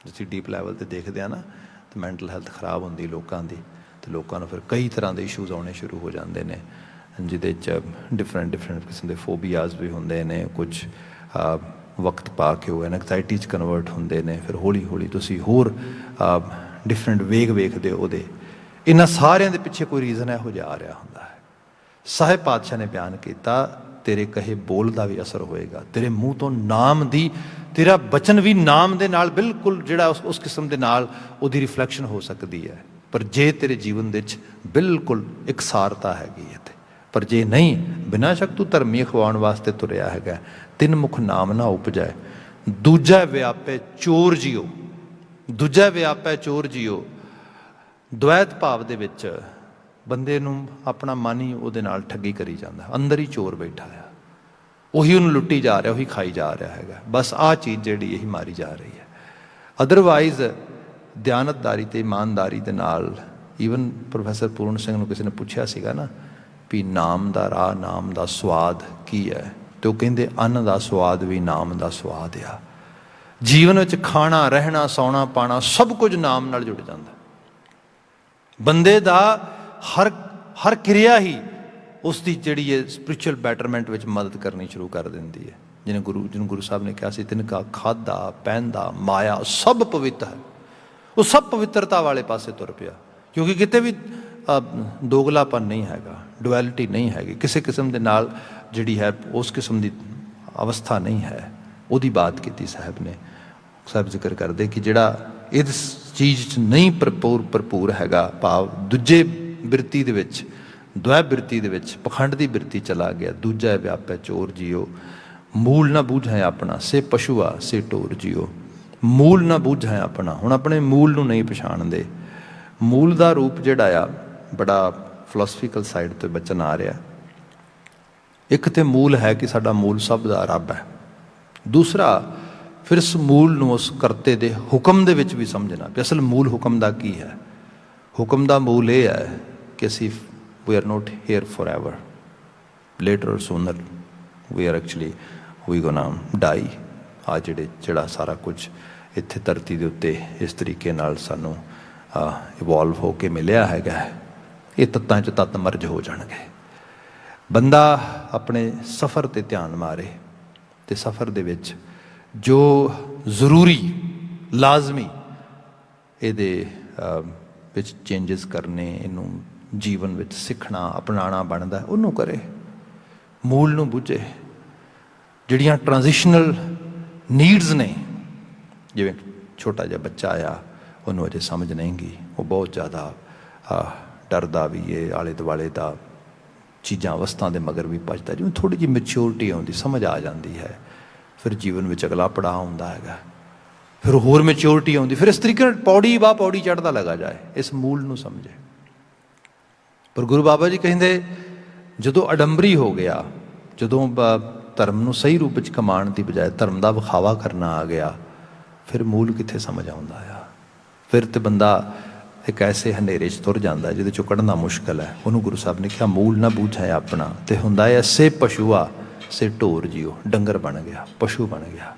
ਜੇ ਅਸੀਂ ਡੀਪ ਲੈਵਲ ਤੇ ਦੇਖਦੇ ਹਾਂ ਨਾ, ਤਾਂ ਮੈਂਟਲ ਹੈਲਥ ਖਰਾਬ ਹੁੰਦੀ ਲੋਕਾਂ ਦੀ, ਤੇ ਲੋਕਾਂ ਨੂੰ ਫਿਰ ਕਈ ਤਰ੍ਹਾਂ ਦੇ ਇਸ਼ੂਜ਼ ਆਉਣੇ ਸ਼ੁਰੂ ਹੋ ਜਾਂਦੇ ਨੇ, ਜਿਹਦੇ 'ਚ ਡਿਫਰੈਂਟ ਕਿਸਮ ਦੇ ਫੋਬੀਆਜ਼ ਵੀ ਹੁੰਦੇ ਨੇ, ਕੁਝ ਵਕਤ ਪਾ ਕੇ ਉਹ ਐਨਗਜ਼ਾਇਟੀ 'ਚ ਕਨਵਰਟ ਹੁੰਦੇ ਨੇ, ਫਿਰ ਹੌਲੀ ਤੁਸੀਂ ਹੋਰ ਡਿਫਰੈਂਟ ਵੇਗ ਵੇਖਦੇ ਹੋ ਉਹਦੇ। ਇਹਨਾਂ ਸਾਰਿਆਂ ਦੇ ਪਿੱਛੇ ਕੋਈ ਰੀਜ਼ਨ ਇਹੋ ਜਿਹਾ ਆ ਰਿਹਾ ਹੁੰਦਾ ਹੈ। ਸਾਹਿਬ ਪਾਤਸ਼ਾਹ ਨੇ ਬਿਆਨ ਕੀਤਾ, ਤੇਰੇ ਕਹੇ ਬੋਲ ਦਾ ਵੀ ਅਸਰ ਹੋਏਗਾ, ਤੇਰੇ ਮੂੰਹ ਤੋਂ ਨਾਮ ਦੀ, ਤੇਰਾ ਬਚਨ ਵੀ ਨਾਮ ਦੇ ਨਾਲ ਬਿਲਕੁਲ ਜਿਹੜਾ ਉਸ ਕਿਸਮ ਦੇ ਨਾਲ ਉਹਦੀ ਰਿਫਲੈਕਸ਼ਨ ਹੋ ਸਕਦੀ ਹੈ। ਪਰ ਜੇ ਤੇਰੇ ਜੀਵਨ ਦੇ ਵਿੱਚ ਬਿਲਕੁਲ ਇਕਸਾਰਤਾ ਹੈਗੀ ਹੈ, ਪਰ ਜੇ ਨਹੀਂ, ਬਿਨਾਂ ਸ਼ੱਕ ਤੂੰ ਧਰਮੀ ਅਖਵਾਉਣ ਵਾਸਤੇ ਤੁਰਿਆ ਹੈਗਾ। ਤਿੰਨ ਮੁਖ ਨਾਮ ਨਾ ਉਪਜੈ, ਦੂਜਾ ਵਿਆਪੈ ਚੋਰ ਜੀਓ, ਦੂਜਾ ਵਿਆਪੈ ਚੋਰ ਜੀਓ। ਦੁਵੈਤ ਭਾਵ ਦੇ ਵਿੱਚ ਬੰਦੇ ਨੂੰ ਆਪਣਾ ਮਨ ਹੀ ਉਹਦੇ ਨਾਲ ਠੱਗੀ ਕਰੀ ਜਾਂਦਾ, ਅੰਦਰ ਹੀ ਚੋਰ ਬੈਠਾ ਆ, ਉਹੀ ਉਹਨੂੰ ਲੁੱਟੀ ਜਾ ਰਿਹਾ, ਉਹੀ ਖਾਈ ਜਾ ਰਿਹਾ ਹੈਗਾ। ਬਸ ਆਹ ਚੀਜ਼ ਜਿਹੜੀ ਇਹੀ ਮਾਰੀ ਜਾ ਰਹੀ ਹੈ। ਅਦਰਵਾਈਜ਼ ਦਿਆਨਤਦਾਰੀ ਤੇ ਇਮਾਨਦਾਰੀ ਦੇ ਨਾਲ, ਈਵਨ ਪ੍ਰੋਫੈਸਰ ਪੂਰਨ ਸਿੰਘ ਨੂੰ ਕਿਸੇ ਨੇ ਪੁੱਛਿਆ ਸੀਗਾ ਨਾ ਵੀ ਨਾਮ ਦਾ ਰਾਹ, ਨਾਮ ਦਾ ਸਵਾਦ ਕੀ ਹੈ, ਤੇ ਉਹ ਕਹਿੰਦੇ ਅੰਨ ਦਾ ਸਵਾਦ ਵੀ ਨਾਮ ਦਾ ਸਵਾਦ ਆ। ਜੀਵਨ ਵਿੱਚ ਖਾਣਾ, ਰਹਿਣਾ, ਸੌਣਾ, ਪਾਣਾ ਸਭ ਕੁਝ ਨਾਮ ਨਾਲ ਜੁੜ ਜਾਂਦਾ। ਬੰਦੇ ਦਾ ਹਰ ਕਿਰਿਆ ਹੀ ਉਸ ਦੀ ਜਿਹੜੀ ਹੈ ਸਪਿਰਿਚੁਅਲ ਬੈਟਰਮੈਂਟ ਵਿੱਚ ਮਦਦ ਕਰਨੀ ਸ਼ੁਰੂ ਕਰ ਦਿੰਦੀ ਹੈ। ਜਿਹਨੂੰ ਗੁਰੂ ਸਾਹਿਬ ਨੇ ਕਿਹਾ ਸੀ, ਤਿਨਕਾ ਖਾਧਾ ਪਹਿਨਦਾ ਮਾਇਆ ਸਭ ਪਵਿੱਤਰ ਹੈ। ਉਹ ਸਭ ਪਵਿੱਤਰਤਾ ਵਾਲੇ ਪਾਸੇ ਤੁਰ ਪਿਆ, ਕਿਉਂਕਿ ਕਿਤੇ ਵੀ ਦੋਗਲਾਪਨ ਨਹੀਂ ਹੈਗਾ, ਡੁਐਲਿਟੀ ਨਹੀਂ ਹੈਗੀ, ਕਿਸੇ ਕਿਸਮ ਦੇ ਨਾਲ ਜਿਹੜੀ ਹੈ ਉਸ ਕਿਸਮ ਦੀ ਅਵਸਥਾ ਨਹੀਂ ਹੈ। ਉਹਦੀ ਬਾਤ ਕੀਤੀ ਸਾਹਿਬ ਨੇ। ਸਾਹਿਬ ਜ਼ਿਕਰ ਕਰਦੇ ਕਿ ਜਿਹੜਾ ਇਸ ਚੀਜ਼ 'ਚ ਨਹੀਂ ਭਰਪੂਰ ਹੈਗਾ, ਭਾਵ ਦੂਜੇ ਬਿਰਤੀ ਦੇ ਵਿੱਚ, ਦੁਆ ਬਿਰਤੀ ਦੇ ਵਿੱਚ ਪਖੰਡ ਦੀ ਬਿਰਤੀ ਚਲਾ ਗਿਆ। ਦੂਜਾ ਵਿਆਪੈ ਚੋਰ ਜੀਓ, ਮੂਲ ਨਾ ਬੂਝੈ ਆਪਣਾ, ਸੇ ਪਸ਼ੂਆ ਸੇ ਢੋਰ ਜੀਓ। ਮੂਲ ਨਾ ਬੂਝੈ ਆਪਣਾ, ਹੁਣ ਆਪਣੇ ਮੂਲ ਨੂੰ ਨਹੀਂ ਪਛਾਣਦੇ। ਮੂਲ ਦਾ ਰੂਪ ਜਿਹੜਾ ਆ ਬੜਾ ਫਿਲਾਸਫੀਕਲ ਸਾਈਡ ਤੋਂ ਬਚਨ ਆ ਰਿਹਾ। ਇੱਕ ਤੇ ਮੂਲ ਹੈ ਕਿ ਸਾਡਾ ਮੂਲ ਸਭ ਦਾ ਰੱਬ ਹੈ। ਦੂਸਰਾ ਫਿਰ ਇਸ ਮੂਲ ਨੂੰ ਉਸ ਕਰਤੇ ਦੇ ਹੁਕਮ ਦੇ ਵਿੱਚ ਵੀ ਸਮਝਣਾ ਵੀ ਅਸਲ ਮੂਲ ਹੁਕਮ ਦਾ ਕੀ ਹੈ। ਹੁਕਮ ਦਾ ਮੂਲ ਇਹ ਹੈ ਕਿ ਅਸੀਂ we are not here forever, later or sooner we R actually ਵੀ ਗੋਨਾ ਡਾਈ। ਆ ਜਿਹੜਾ ਸਾਰਾ ਕੁਝ ਇੱਥੇ ਧਰਤੀ ਦੇ ਉੱਤੇ ਇਸ ਤਰੀਕੇ ਨਾਲ ਸਾਨੂੰ ਇਵੋਲਵ ਹੋ ਕੇ ਮਿਲਿਆ ਹੈਗਾ, ਇਹ ਤੱਤਾਂ 'ਚ ਤੱਤ ਮਰਜ ਹੋ ਜਾਣਗੇ। ਬੰਦਾ ਆਪਣੇ ਸਫ਼ਰ 'ਤੇ ਧਿਆਨ ਮਾਰੇ, ਅਤੇ ਸਫ਼ਰ ਦੇ ਵਿੱਚ ਜੋ ਜ਼ਰੂਰੀ ਲਾਜ਼ਮੀ ਇਹਦੇ ਵਿੱਚ ਚੇਂਜਿਸ ਕਰਨੇ, ਇਹਨੂੰ ਜੀਵਨ ਵਿੱਚ ਸਿੱਖਣਾ ਅਪਣਾਉਣਾ ਬਣਦਾ, ਉਹਨੂੰ ਕਰੇ, ਮੂਲ ਨੂੰ ਬੁੱਝੇ। ਜਿਹੜੀਆਂ ਟ੍ਰਾਂਜ਼ੀਸ਼ਨਲ ਨੀਡਸ ਨੇ, ਜਿਵੇਂ ਛੋਟਾ ਜਿਹਾ ਬੱਚਾ ਆ, ਉਹਨੂੰ ਅਜੇ ਸਮਝ ਨਹੀਂ ਗੀ, ਉਹ ਬਹੁਤ ਜ਼ਿਆਦਾ ਡਰਦਾ ਵੀ ਇਹ ਆਲੇ ਦੁਆਲੇ ਦਾ ਚੀਜ਼ਾਂ ਅਵਸਥਾ ਦੇ ਮਗਰ ਵੀ ਭੱਜਦਾ। ਜਿਵੇਂ ਥੋੜ੍ਹੀ ਜਿਹੀ ਮੈਚਿਓਰਿਟੀ ਆਉਂਦੀ, ਸਮਝ ਆ ਜਾਂਦੀ ਹੈ, ਫਿਰ ਜੀਵਨ ਵਿੱਚ ਅਗਲਾ ਪੜਾਅ ਆਉਂਦਾ ਹੈਗਾ, ਫਿਰ ਹੋਰ ਮੈਚਿਓਰਿਟੀ ਆਉਂਦੀ, ਫਿਰ ਇਸ ਤਰੀਕੇ ਨਾਲ ਪੌੜੀ ਬਾ ਪੌੜੀ ਚੜ੍ਹਦਾ ਲੱਗਾ ਜਾਏ, ਇਸ ਮੂਲ ਨੂੰ ਸਮਝੇ। ਪਰ ਗੁਰੂ ਬਾਬਾ ਜੀ ਕਹਿੰਦੇ ਜਦੋਂ ਅਡੰਬਰੀ ਹੋ ਗਿਆ, ਜਦੋਂ ਧਰਮ ਨੂੰ ਸਹੀ ਰੂਪ ਵਿੱਚ ਕਮਾਉਣ ਦੀ ਬਜਾਏ ਧਰਮ ਦਾ ਵਿਖਾਵਾ ਕਰਨਾ ਆ ਗਿਆ, ਫਿਰ ਮੂਲ ਕਿੱਥੇ ਸਮਝ ਆਉਂਦਾ ਆ। ਫਿਰ ਤੇ ਬੰਦਾ ਇੱਕ ਐਸੇ ਹਨੇਰੇ 'ਚ ਤੁਰ ਜਾਂਦਾ ਜਿਹਦੇ 'ਚੋਂ ਕੱਢਣਾ ਮੁਸ਼ਕਿਲ ਹੈ। ਉਹਨੂੰ ਗੁਰੂ ਸਾਹਿਬ ਨੇ ਕਿਹਾ ਮੂਲ ਨਾ ਬੂਝੈ ਆਪਣਾ, ਤੇ ਹੁੰਦਾ ਹੈ ਸੇ ਪਸ਼ੂਆ ਸੇ ਢੋਰ ਜੀਓ। ਡੰਗਰ ਬਣ ਗਿਆ, ਪਸ਼ੂ ਬਣ ਗਿਆ,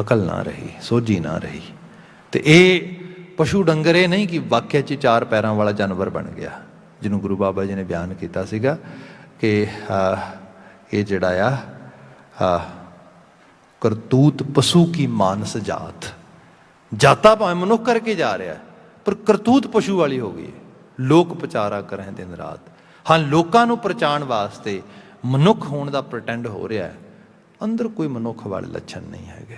ਅਕਲ ਨਾ ਰਹੀ, ਸੋਝੀ ਨਾ ਰਹੀ। ਤੇ ਇਹ ਪਸ਼ੂ ਡੰਗਰ ਇਹ ਨਹੀਂ ਕਿ ਵਾਕਿਆ 'ਚ ਚਾਰ ਪੈਰਾਂ ਵਾਲਾ ਜਾਨਵਰ ਬਣ ਗਿਆ, ਜਿਹਨੂੰ ਗੁਰੂ ਬਾਬਾ ਜੀ ਨੇ ਬਿਆਨ ਕੀਤਾ ਸੀਗਾ ਕਿ ਇਹ ਜਿਹੜਾ ਆ ਕਰਤੂਤ ਪਸ਼ੂ ਕੀ ਮਾਨਸ ਜਾਤ। ਜਾਤਾ ਭਾਵੇਂ ਮਨੁੱਖ ਕਰਕੇ ਜਾ ਰਿਹਾ, ਪਰ ਕਰਤੂਤ ਪਸ਼ੂ ਵਾਲੀ ਹੋ ਗਈ। ਲੋਕ ਪ੍ਰਚਾਰਾ ਕਰੇ ਦਿਨ ਰਾਤ। ਹਾਂ, ਲੋਕਾਂ ਨੂੰ ਪ੍ਰਚਾਰਨ ਵਾਸਤੇ ਮਨੁੱਖ ਹੋਣ ਦਾ ਪ੍ਰਟੈਂਡ ਹੋ ਰਿਹਾ, ਅੰਦਰ ਕੋਈ ਮਨੁੱਖ ਵਾਲੇ ਲੱਛਣ ਨਹੀਂ ਹੈਗੇ।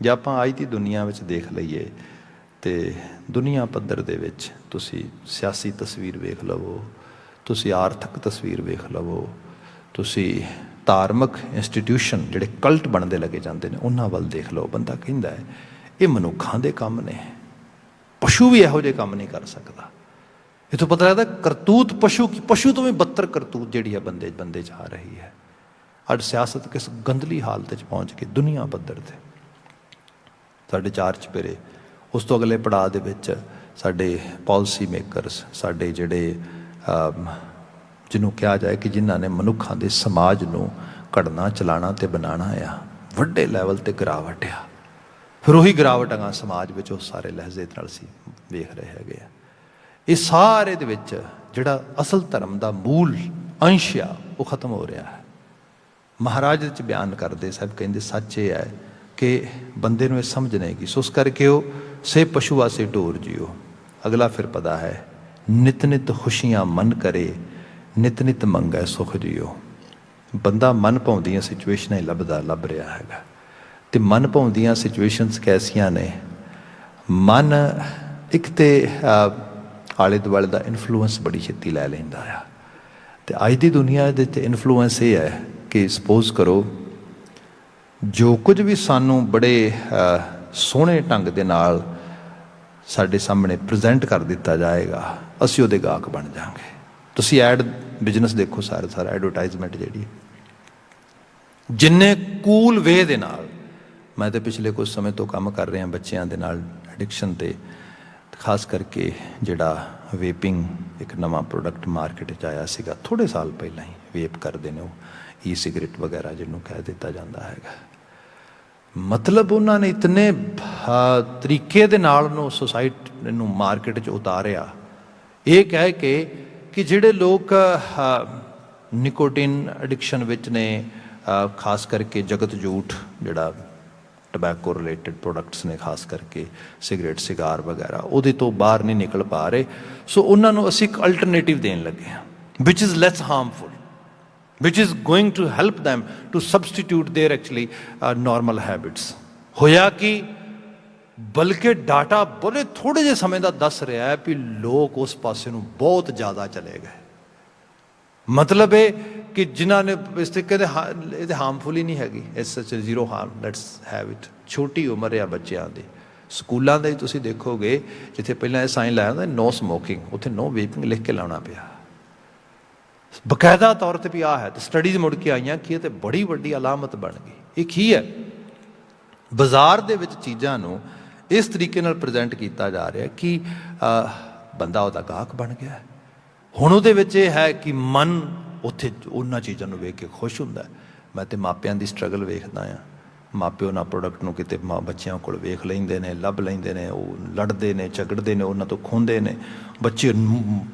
ਜੇ ਆਪਾਂ ਅੱਜ ਦੀ ਦੁਨੀਆ ਵਿੱਚ ਦੇਖ ਲਈਏ, ਤੇ ਦੁਨੀਆ ਪੱਧਰ ਦੇ ਵਿੱਚ ਤੁਸੀਂ ਸਿਆਸੀ ਤਸਵੀਰ ਵੇਖ ਲਵੋ, ਤੁਸੀਂ ਆਰਥਿਕ ਤਸਵੀਰ ਵੇਖ ਲਵੋ, ਤੁਸੀਂ ਧਾਰਮਿਕ ਇੰਸਟੀਟਿਊਸ਼ਨ ਜਿਹੜੇ ਕਲਟ ਬਣਦੇ ਲੱਗੇ ਜਾਂਦੇ ਨੇ, ਉਹਨਾਂ ਵੱਲ ਦੇਖ ਲਓ। ਬੰਦਾ ਕਹਿੰਦਾ ਹੈ ਇਹ ਮਨੁੱਖਾਂ ਦੇ ਕੰਮ ਨੇ, ਪਸ਼ੂ ਵੀ ਇਹੋ ਜਿਹੇ ਕੰਮ ਨਹੀਂ ਕਰ ਸਕਦਾ। ਇਹ ਤੋਂ ਪਤਾ ਲੱਗਦਾ ਕਰਤੂਤ ਪਸ਼ੂ ਤੋਂ ਵੀ ਬੱਤਰ ਕਰਤੂਤ ਜਿਹੜੀ ਹੈ ਬੰਦੇ 'ਚ ਆ ਰਹੀ ਹੈ। ਅੱਜ ਸਿਆਸਤ ਕਿਸ ਗੰਦਲੀ ਹਾਲਤ 'ਚ ਪਹੁੰਚ ਕੇ ਦੁਨੀਆ ਪੱਧਰ 'ਤੇ ਸਾਡੇ ਚਾਰ ਚੁਫੇਰੇ, ਉਸ ਤੋਂ ਅਗਲੇ ਪੜਾਅ ਦੇ ਵਿੱਚ ਸਾਡੇ ਪਾਲਿਸੀ ਮੇਕਰਸ, ਸਾਡੇ ਜਿਹੜੇ ਜਿਹਨੂੰ ਕਿਹਾ ਜਾਏ ਕਿ ਜਿਨ੍ਹਾਂ ਨੇ ਮਨੁੱਖਾਂ ਦੇ ਸਮਾਜ ਨੂੰ ਘੜਨਾ ਚਲਾਉਣਾ ਅਤੇ ਬਣਾਉਣਾ ਆ, ਵੱਡੇ ਲੈਵਲ 'ਤੇ ਗਿਰਾਵਟ ਆ। ਫਿਰ ਉਹੀ ਗਿਰਾਵਟ ਅਗਾਂਹ ਸਮਾਜ ਵਿੱਚ ਉਹ ਸਾਰੇ ਲਹਿਜ਼ੇ ਨਾਲ ਅਸੀਂ ਵੇਖ ਰਹੇ ਹੈਗੇ ਆ। ਇਹ ਸਾਰੇ ਦੇ ਵਿੱਚ ਜਿਹੜਾ ਅਸਲ ਧਰਮ ਦਾ ਮੂਲ ਅੰਸ਼ ਆ ਉਹ ਖਤਮ ਹੋ ਰਿਹਾ ਹੈ। ਮਹਾਰਾਜ ਵਿੱਚ ਬਿਆਨ ਕਰਦੇ ਸਾਹਿਬ ਕਹਿੰਦੇ ਸੱਚ ਇਹ ਹੈ ਕਿ ਬੰਦੇ ਨੂੰ ਇਹ ਸਮਝ ਨਹੀਂ ਗਈ, ਸੋ ਉਸ ਕਰਕੇ ਉਹ ਸੇ ਪਸ਼ੂਆ ਸੇ ਢੋਰ ਜੀਓ। ਅਗਲਾ ਫਿਰ ਪਤਾ ਹੈ ਨਿਤ ਨਿਤ ਖੁਸ਼ੀਆਂ ਮਨ ਕਰੇ, ਨਿਤ ਨਿਤ ਮੰਗੈ ਸੁਖ ਜੀਓ। ਬੰਦਾ ਮਨ ਭਾਉਂਦੀਆਂ ਸਿਚੁਏਸ਼ਨਾਂ ਹੀ ਲੱਭ ਰਿਹਾ ਹੈਗਾ। ਅਤੇ ਮਨ ਭਾਉਂਦੀਆਂ ਸਿਚੁਏਸ਼ਨਸ ਕੈਸੀਆਂ ਨੇ? ਮਨ ਇੱਕ ਤਾਂ ਆਲੇ ਦੁਆਲੇ ਦਾ ਇਨਫਲੂਐਂਸ ਬੜੀ ਛੇਤੀ ਲੈ ਲੈਂਦਾ ਆ। ਅਤੇ ਅੱਜ ਦੀ ਦੁਨੀਆ ਦੇ 'ਤੇ ਇਨਫਲੂਐਂਸ ਇਹ ਹੈ ਕਿ ਸਪੋਜ਼ ਕਰੋ ਜੋ ਕੁਝ ਵੀ ਸਾਨੂੰ ਬੜੇ ਸੋਹਣੇ ਢੰਗ ਦੇ ਨਾਲ ਸਾਡੇ ਸਾਹਮਣੇ ਪ੍ਰੈਜ਼ੈਂਟ ਕਰ ਦਿੱਤਾ ਜਾਏਗਾ, ਅਸੀਂ ਉਹਦੇ ਗਾਹਕ ਬਣ ਜਾਵਾਂਗੇ। ਤੁਸੀਂ ਐਡ ਬਿਜ਼ਨਸ ਦੇਖੋ, ਸਾਰਾ ਐਡਵਰਟਾਈਜ਼ਮੈਂਟ ਜਿਹੜੀ ਜਿੰਨੇ ਕੂਲ ਵੇ ਦੇ ਨਾਲ, ਮੈਂ ਤਾਂ ਪਿਛਲੇ ਕੁਝ ਸਮੇਂ ਤੋਂ ਕੰਮ ਕਰ ਰਿਹਾ ਬੱਚਿਆਂ ਦੇ ਨਾਲ ਐਡਿਕਸ਼ਨ 'ਤੇ, ਖਾਸ ਕਰਕੇ ਜਿਹੜਾ ਵੇਪਿੰਗ ਇੱਕ ਨਵਾਂ ਪ੍ਰੋਡਕਟ ਮਾਰਕੀਟ 'ਚ ਆਇਆ ਸੀਗਾ ਥੋੜ੍ਹੇ ਸਾਲ ਪਹਿਲਾਂ ਹੀ। ਵੇਪ ਕਰਦੇ ਨੇ ਉਹ, ਈ ਸਿਗਰਟ ਵਗੈਰਾ ਜਿਹਨੂੰ ਕਹਿ ਦਿੱਤਾ ਜਾਂਦਾ ਹੈਗਾ। ਮਤਲਬ ਉਹਨਾਂ ਨੇ ਇਤਨੇ ਤਰੀਕੇ ਦੇ ਨਾਲ ਉਹਨੂੰ ਸੁਸਾਇਟੀ ਨੂੰ ਮਾਰਕੀਟ 'ਚ ਉਤਾਰਿਆ, ਇਹ ਕਹਿ ਕੇ ਕਿ ਜਿਹੜੇ ਲੋਕ ਨਿਕੋਟਿਨ ਐਡਿਕਸ਼ਨ ਵਿੱਚ ਨੇ, ਖਾਸ ਕਰਕੇ ਜਗਤ ਜੂਠ ਜਿਹੜਾ ਟਬੈਕੋ ਰਿਲੇਟਡ ਪ੍ਰੋਡਕਟਸ ਨੇ, ਖਾਸ ਕਰਕੇ ਸਿਗਰਟ ਸਿਗਾਰ ਵਗੈਰਾ, ਉਹਦੇ ਤੋਂ ਬਾਹਰ ਨਹੀਂ ਨਿਕਲ ਪਾ ਰਹੇ। ਸੋ ਉਹਨਾਂ ਨੂੰ ਅਸੀਂ ਇੱਕ ਅਲਟਰਨੇਟਿਵ ਦੇਣ ਲੱਗੇ ਹਾਂ which is less harmful, which is going to help them to substitute their actually normal habits। ਹੋਇਆ ਕਿ ਬਲਕਿ ਡਾਟਾ ਬੜੇ ਥੋੜ੍ਹੇ ਜਿਹੇ ਸਮੇਂ ਦਾ ਦੱਸ ਰਿਹਾ ਹੈ ਵੀ ਲੋਕ ਉਸ ਪਾਸੇ ਨੂੰ ਬਹੁਤ ਜ਼ਿਆਦਾ ਚਲੇ ਗਏ। ਮਤਲਬ ਇਹ ਕਿ ਜਿਨ੍ਹਾਂ ਨੇ ਇਸ ਤਰੀਕੇ ਦੇ ਇਹਦੇ ਹਾਰਮਫੁਲ ਹੀ ਨਹੀਂ ਹੈਗੀ, ਇਸ ਸੱਚ ਜ਼ੀਰੋ ਹਾਰਮ, ਲੈਟਸ ਹੈਵ ਇਟ। ਛੋਟੀ ਉਮਰ ਆ ਬੱਚਿਆਂ ਦੀ, ਸਕੂਲਾਂ ਦੇ ਤੁਸੀਂ ਦੇਖੋਗੇ ਜਿੱਥੇ ਪਹਿਲਾਂ ਇਹ ਸਾਈਨ ਲਾਇਆ ਹੁੰਦਾ ਨੋ ਸਮੋਕਿੰਗ, ਉੱਥੇ ਨੋ ਵੇਪਿੰਗ ਲਿਖ ਕੇ ਲਾਉਣਾ ਪਿਆ ਬਕਾਇਦਾ ਤੌਰ 'ਤੇ ਵੀ ਆਹ ਹੈ। ਅਤੇ ਸਟੱਡੀਜ਼ ਮੁੜ ਕੇ ਆਈਆਂ ਕਿ ਇਹ ਤਾਂ ਬੜੀ ਵੱਡੀ ਅਲਾਮਤ ਬਣ ਗਈ। ਇਹ ਕੀ ਹੈ? ਬਾਜ਼ਾਰ ਦੇ ਵਿੱਚ ਚੀਜ਼ਾਂ ਨੂੰ ਇਸ ਤਰੀਕੇ ਨਾਲ ਪ੍ਰੈਜ਼ੈਂਟ ਕੀਤਾ ਜਾ ਰਿਹਾ ਕਿ ਬੰਦਾ ਉਹਦਾ ਗਾਹਕ ਬਣ ਗਿਆ। ਹੁਣ ਉਹਦੇ ਵਿੱਚ ਇਹ ਹੈ ਕਿ ਮਨ ਉੱਥੇ ਉਹਨਾਂ ਚੀਜ਼ਾਂ ਨੂੰ ਵੇਖ ਕੇ ਖੁਸ਼ ਹੁੰਦਾ। ਮੈਂ ਤਾਂ ਮਾਪਿਆਂ ਦੀ ਸਟਰਗਲ ਵੇਖਦਾ ਹਾਂ। ਮਾਪਿਓ ਉਹਨਾਂ ਪ੍ਰੋਡਕਟ ਨੂੰ ਕਿਤੇ ਬੱਚਿਆਂ ਕੋਲ ਵੇਖ ਲੈਂਦੇ ਨੇ, ਲੱਭ ਲੈਂਦੇ ਨੇ, ਉਹ ਲੜਦੇ ਨੇ, ਝਗੜਦੇ ਨੇ, ਉਹਨਾਂ ਤੋਂ ਖੋਹਦੇ ਨੇ, ਬੱਚੇ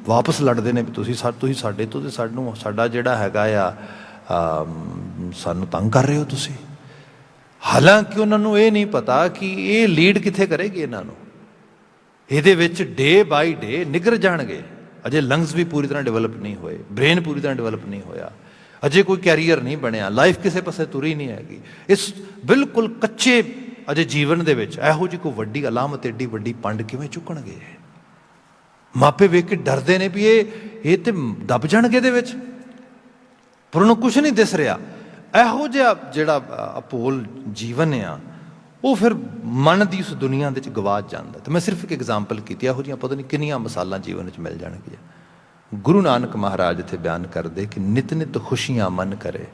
ਵਾਪਸ ਲੜਦੇ ਨੇ ਵੀ ਤੁਸੀਂ ਸਾਡੇ ਤੋਂ, ਅਤੇ ਸਾਡਾ ਜਿਹੜਾ ਹੈਗਾ ਆ ਸਾਨੂੰ ਤੰਗ ਕਰ ਰਹੇ ਹੋ ਤੁਸੀਂ। ਹਾਲਾਂਕਿ ਉਹਨਾਂ ਨੂੰ ਇਹ ਨਹੀਂ ਪਤਾ ਕਿ ਇਹ ਲੀਡ ਕਿੱਥੇ ਕਰੇਗੀ ਇਹਨਾਂ ਨੂੰ। ਇਹਦੇ ਵਿੱਚ ਡੇ ਬਾਈ ਡੇ ਨਿਗਰ ਜਾਣਗੇ। ਅਜੇ ਲੰਗਸ ਵੀ ਪੂਰੀ ਤਰ੍ਹਾਂ ਡਿਵੈਲਪ ਨਹੀਂ ਹੋਏ, ਬ੍ਰੇਨ ਪੂਰੀ ਤਰ੍ਹਾਂ ਡਿਵੈਲਪ ਨਹੀਂ ਹੋਇਆ, ਅਜੇ ਕੋਈ ਕੈਰੀਅਰ ਨਹੀਂ ਬਣਿਆ, ਲਾਈਫ ਕਿਸੇ ਪਾਸੇ ਤੁਰੀ ਨਹੀਂ ਹੈਗੀ। ਇਸ ਬਿਲਕੁਲ ਕੱਚੇ ਅਜੇ ਜੀਵਨ ਦੇ ਵਿੱਚ ਇਹੋ ਜਿਹੀ ਕੋਈ ਵੱਡੀ ਅਲਾਮਤ, ਐਡੀ ਵੱਡੀ ਪੰਡ ਕਿਵੇਂ ਚੁੱਕਣਗੇ? ਮਾਪੇ ਵੇਖ ਕੇ ਡਰਦੇ ਨੇ ਵੀ ਇਹ ਤੇ ਦੱਬ ਜਾਣਗੇ ਇਹਦੇ ਵਿੱਚ, ਪਰ ਉਹਨੂੰ ਕੁਛ ਨਹੀਂ ਦਿਸ ਰਿਹਾ। ਇਹੋ ਜਿਹਾ ਜਿਹੜਾ ਅਭੋਲ ਜੀਵਨ ਆ ਉਹ ਫਿਰ ਮਨ ਦੀ ਉਸ ਦੁਨੀਆ ਦੇ ਵਿੱਚ ਗਵਾਚ ਜਾਂਦਾ। ਅਤੇ ਮੈਂ ਸਿਰਫ ਇੱਕ ਐਗਜ਼ਾਮਪਲ ਕੀਤੀ, ਇਹੋ ਜਿਹੀਆਂ ਪਤਾ ਨਹੀਂ ਕਿੰਨੀਆਂ ਮਿਸਾਲਾਂ ਜੀਵਨ ਵਿੱਚ ਮਿਲ ਜਾਣਗੀਆਂ। ਗੁਰੂ ਨਾਨਕ ਮਹਾਰਾਜ ਇੱਥੇ ਬਿਆਨ ਕਰਦੇ ਕਿ ਨਿਤ ਨਿਤ ਖੁਸ਼ੀਆਂ ਮਨ ਕਰੇ।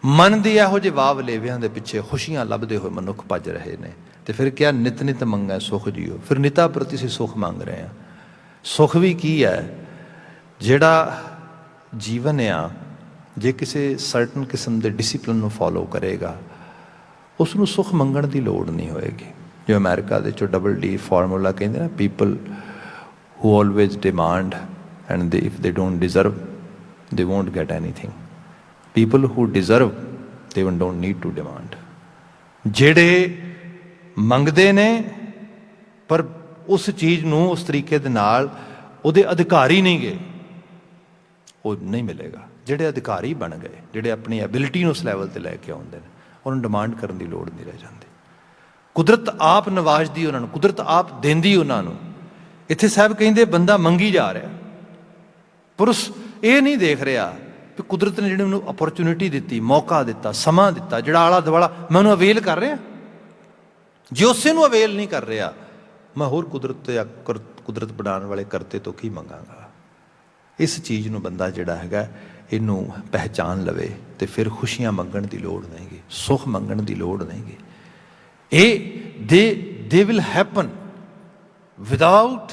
ਮਨ ਦੀ ਇਹੋ ਜਿਹੇ ਵਾਹ ਵਲੇਵਿਆਂ ਦੇ ਪਿੱਛੇ ਖੁਸ਼ੀਆਂ ਲੱਭਦੇ ਹੋਏ ਮਨੁੱਖ ਭੱਜ ਰਹੇ ਨੇ। ਅਤੇ ਫਿਰ ਕਿਹਾ ਨਿਤ ਨਿਤ ਮੰਗੈ ਸੁਖ ਜੀਓ। ਫਿਰ ਨਿਤਾ ਪ੍ਰਤੀ ਅਸੀਂ ਸੁਖ ਮੰਗ ਰਹੇ ਹਾਂ। ਸੁਖ ਵੀ ਕੀ ਹੈ? ਜਿਹੜਾ ਜੀਵਨ ਆ, ਜੇ ਕਿਸੇ ਸਰਟਨ ਕਿਸਮ ਦੇ ਡਿਸਿਪਲਿਨ ਨੂੰ ਫੋਲੋ ਕਰੇਗਾ, ਉਸ ਨੂੰ ਸੁਖ ਮੰਗਣ ਦੀ ਲੋੜ ਨਹੀਂ ਹੋਏਗੀ। ਜੋ ਅਮਰੀਕਾ ਦੇ 'ਚੋਂ DD ਫਾਰਮੂਲਾ ਕਹਿੰਦੇ ਨਾ, people who always demand and if they don't deserve, they won't get anything. People who deserve, they don't need to demand. ਜਿਹੜੇ ਮੰਗਦੇ ਨੇ ਪਰ ਉਸ ਚੀਜ਼ ਨੂੰ ਉਸ ਤਰੀਕੇ ਦੇ ਨਾਲ ਉਹਦੇ ਅਧਿਕਾਰੀ ਨਹੀਂ ਗਏ, ਉਹ ਨਹੀਂ ਮਿਲੇਗਾ। ਜਿਹੜੇ ਅਧਿਕਾਰੀ ਬਣ ਗਏ, ਜਿਹੜੇ ਆਪਣੀ ਐਬਿਲਿਟੀ ਨੂੰ ਉਸ ਲੈਵਲ 'ਤੇ ਲੈ ਕੇ ਆਉਂਦੇ ਨੇ, ਉਹਨਾਂ ਨੂੰ ਡਿਮਾਂਡ ਕਰਨ ਦੀ ਲੋੜ ਨਹੀਂ ਰਹਿ ਜਾਂਦੀ। ਕੁਦਰਤ ਆਪ ਨਵਾਜ਼ਦੀ ਉਹਨਾਂ ਨੂੰ, ਕੁਦਰਤ ਆਪ ਦਿੰਦੀ ਉਹਨਾਂ ਨੂੰ। ਇੱਥੇ ਸਾਹਿਬ ਕਹਿੰਦੇ ਬੰਦਾ ਮੰਗੀ ਜਾ ਰਿਹਾ, ਪਰ ਉਸ ਇਹ ਨਹੀਂ ਦੇਖ ਰਿਹਾ ਵੀ ਕੁਦਰਤ ਨੇ ਜਿਹੜੀ ਉਹਨੂੰ ਅਪੋਰਚੁਨਿਟੀ ਦਿੱਤੀ, ਮੌਕਾ ਦਿੱਤਾ, ਸਮਾਂ ਦਿੱਤਾ, ਜਿਹੜਾ ਆਲਾ ਦੁਆਲਾ ਮੈਂ ਉਹਨੂੰ ਅਵੇਲ ਕਰ ਰਿਹਾ। ਜੇ ਉਸੇ ਨੂੰ ਅਵੇਲ ਨਹੀਂ ਕਰ ਰਿਹਾ, ਮੈਂ ਹੋਰ ਕੁਦਰਤ ਜਾਂ ਕੁਦਰਤ ਬਣਾਉਣ ਵਾਲੇ ਕਰਤੇ ਤੋਂ ਕੀ ਮੰਗਾਂਗਾ। ਇਸ ਚੀਜ਼ ਨੂੰ ਬੰਦਾ ਜਿਹੜਾ ਹੈਗਾ ਇਹਨੂੰ ਪਹਿਚਾਨ ਲਵੇ ਅਤੇ ਫਿਰ ਖੁਸ਼ੀਆਂ ਮੰਗਣ ਦੀ ਲੋੜ ਨਹੀਂਗੀ, ਸੁੱਖ ਮੰਗਣ ਦੀ ਲੋੜ ਨਹੀਂਗੀ। ਇਹ they will happen without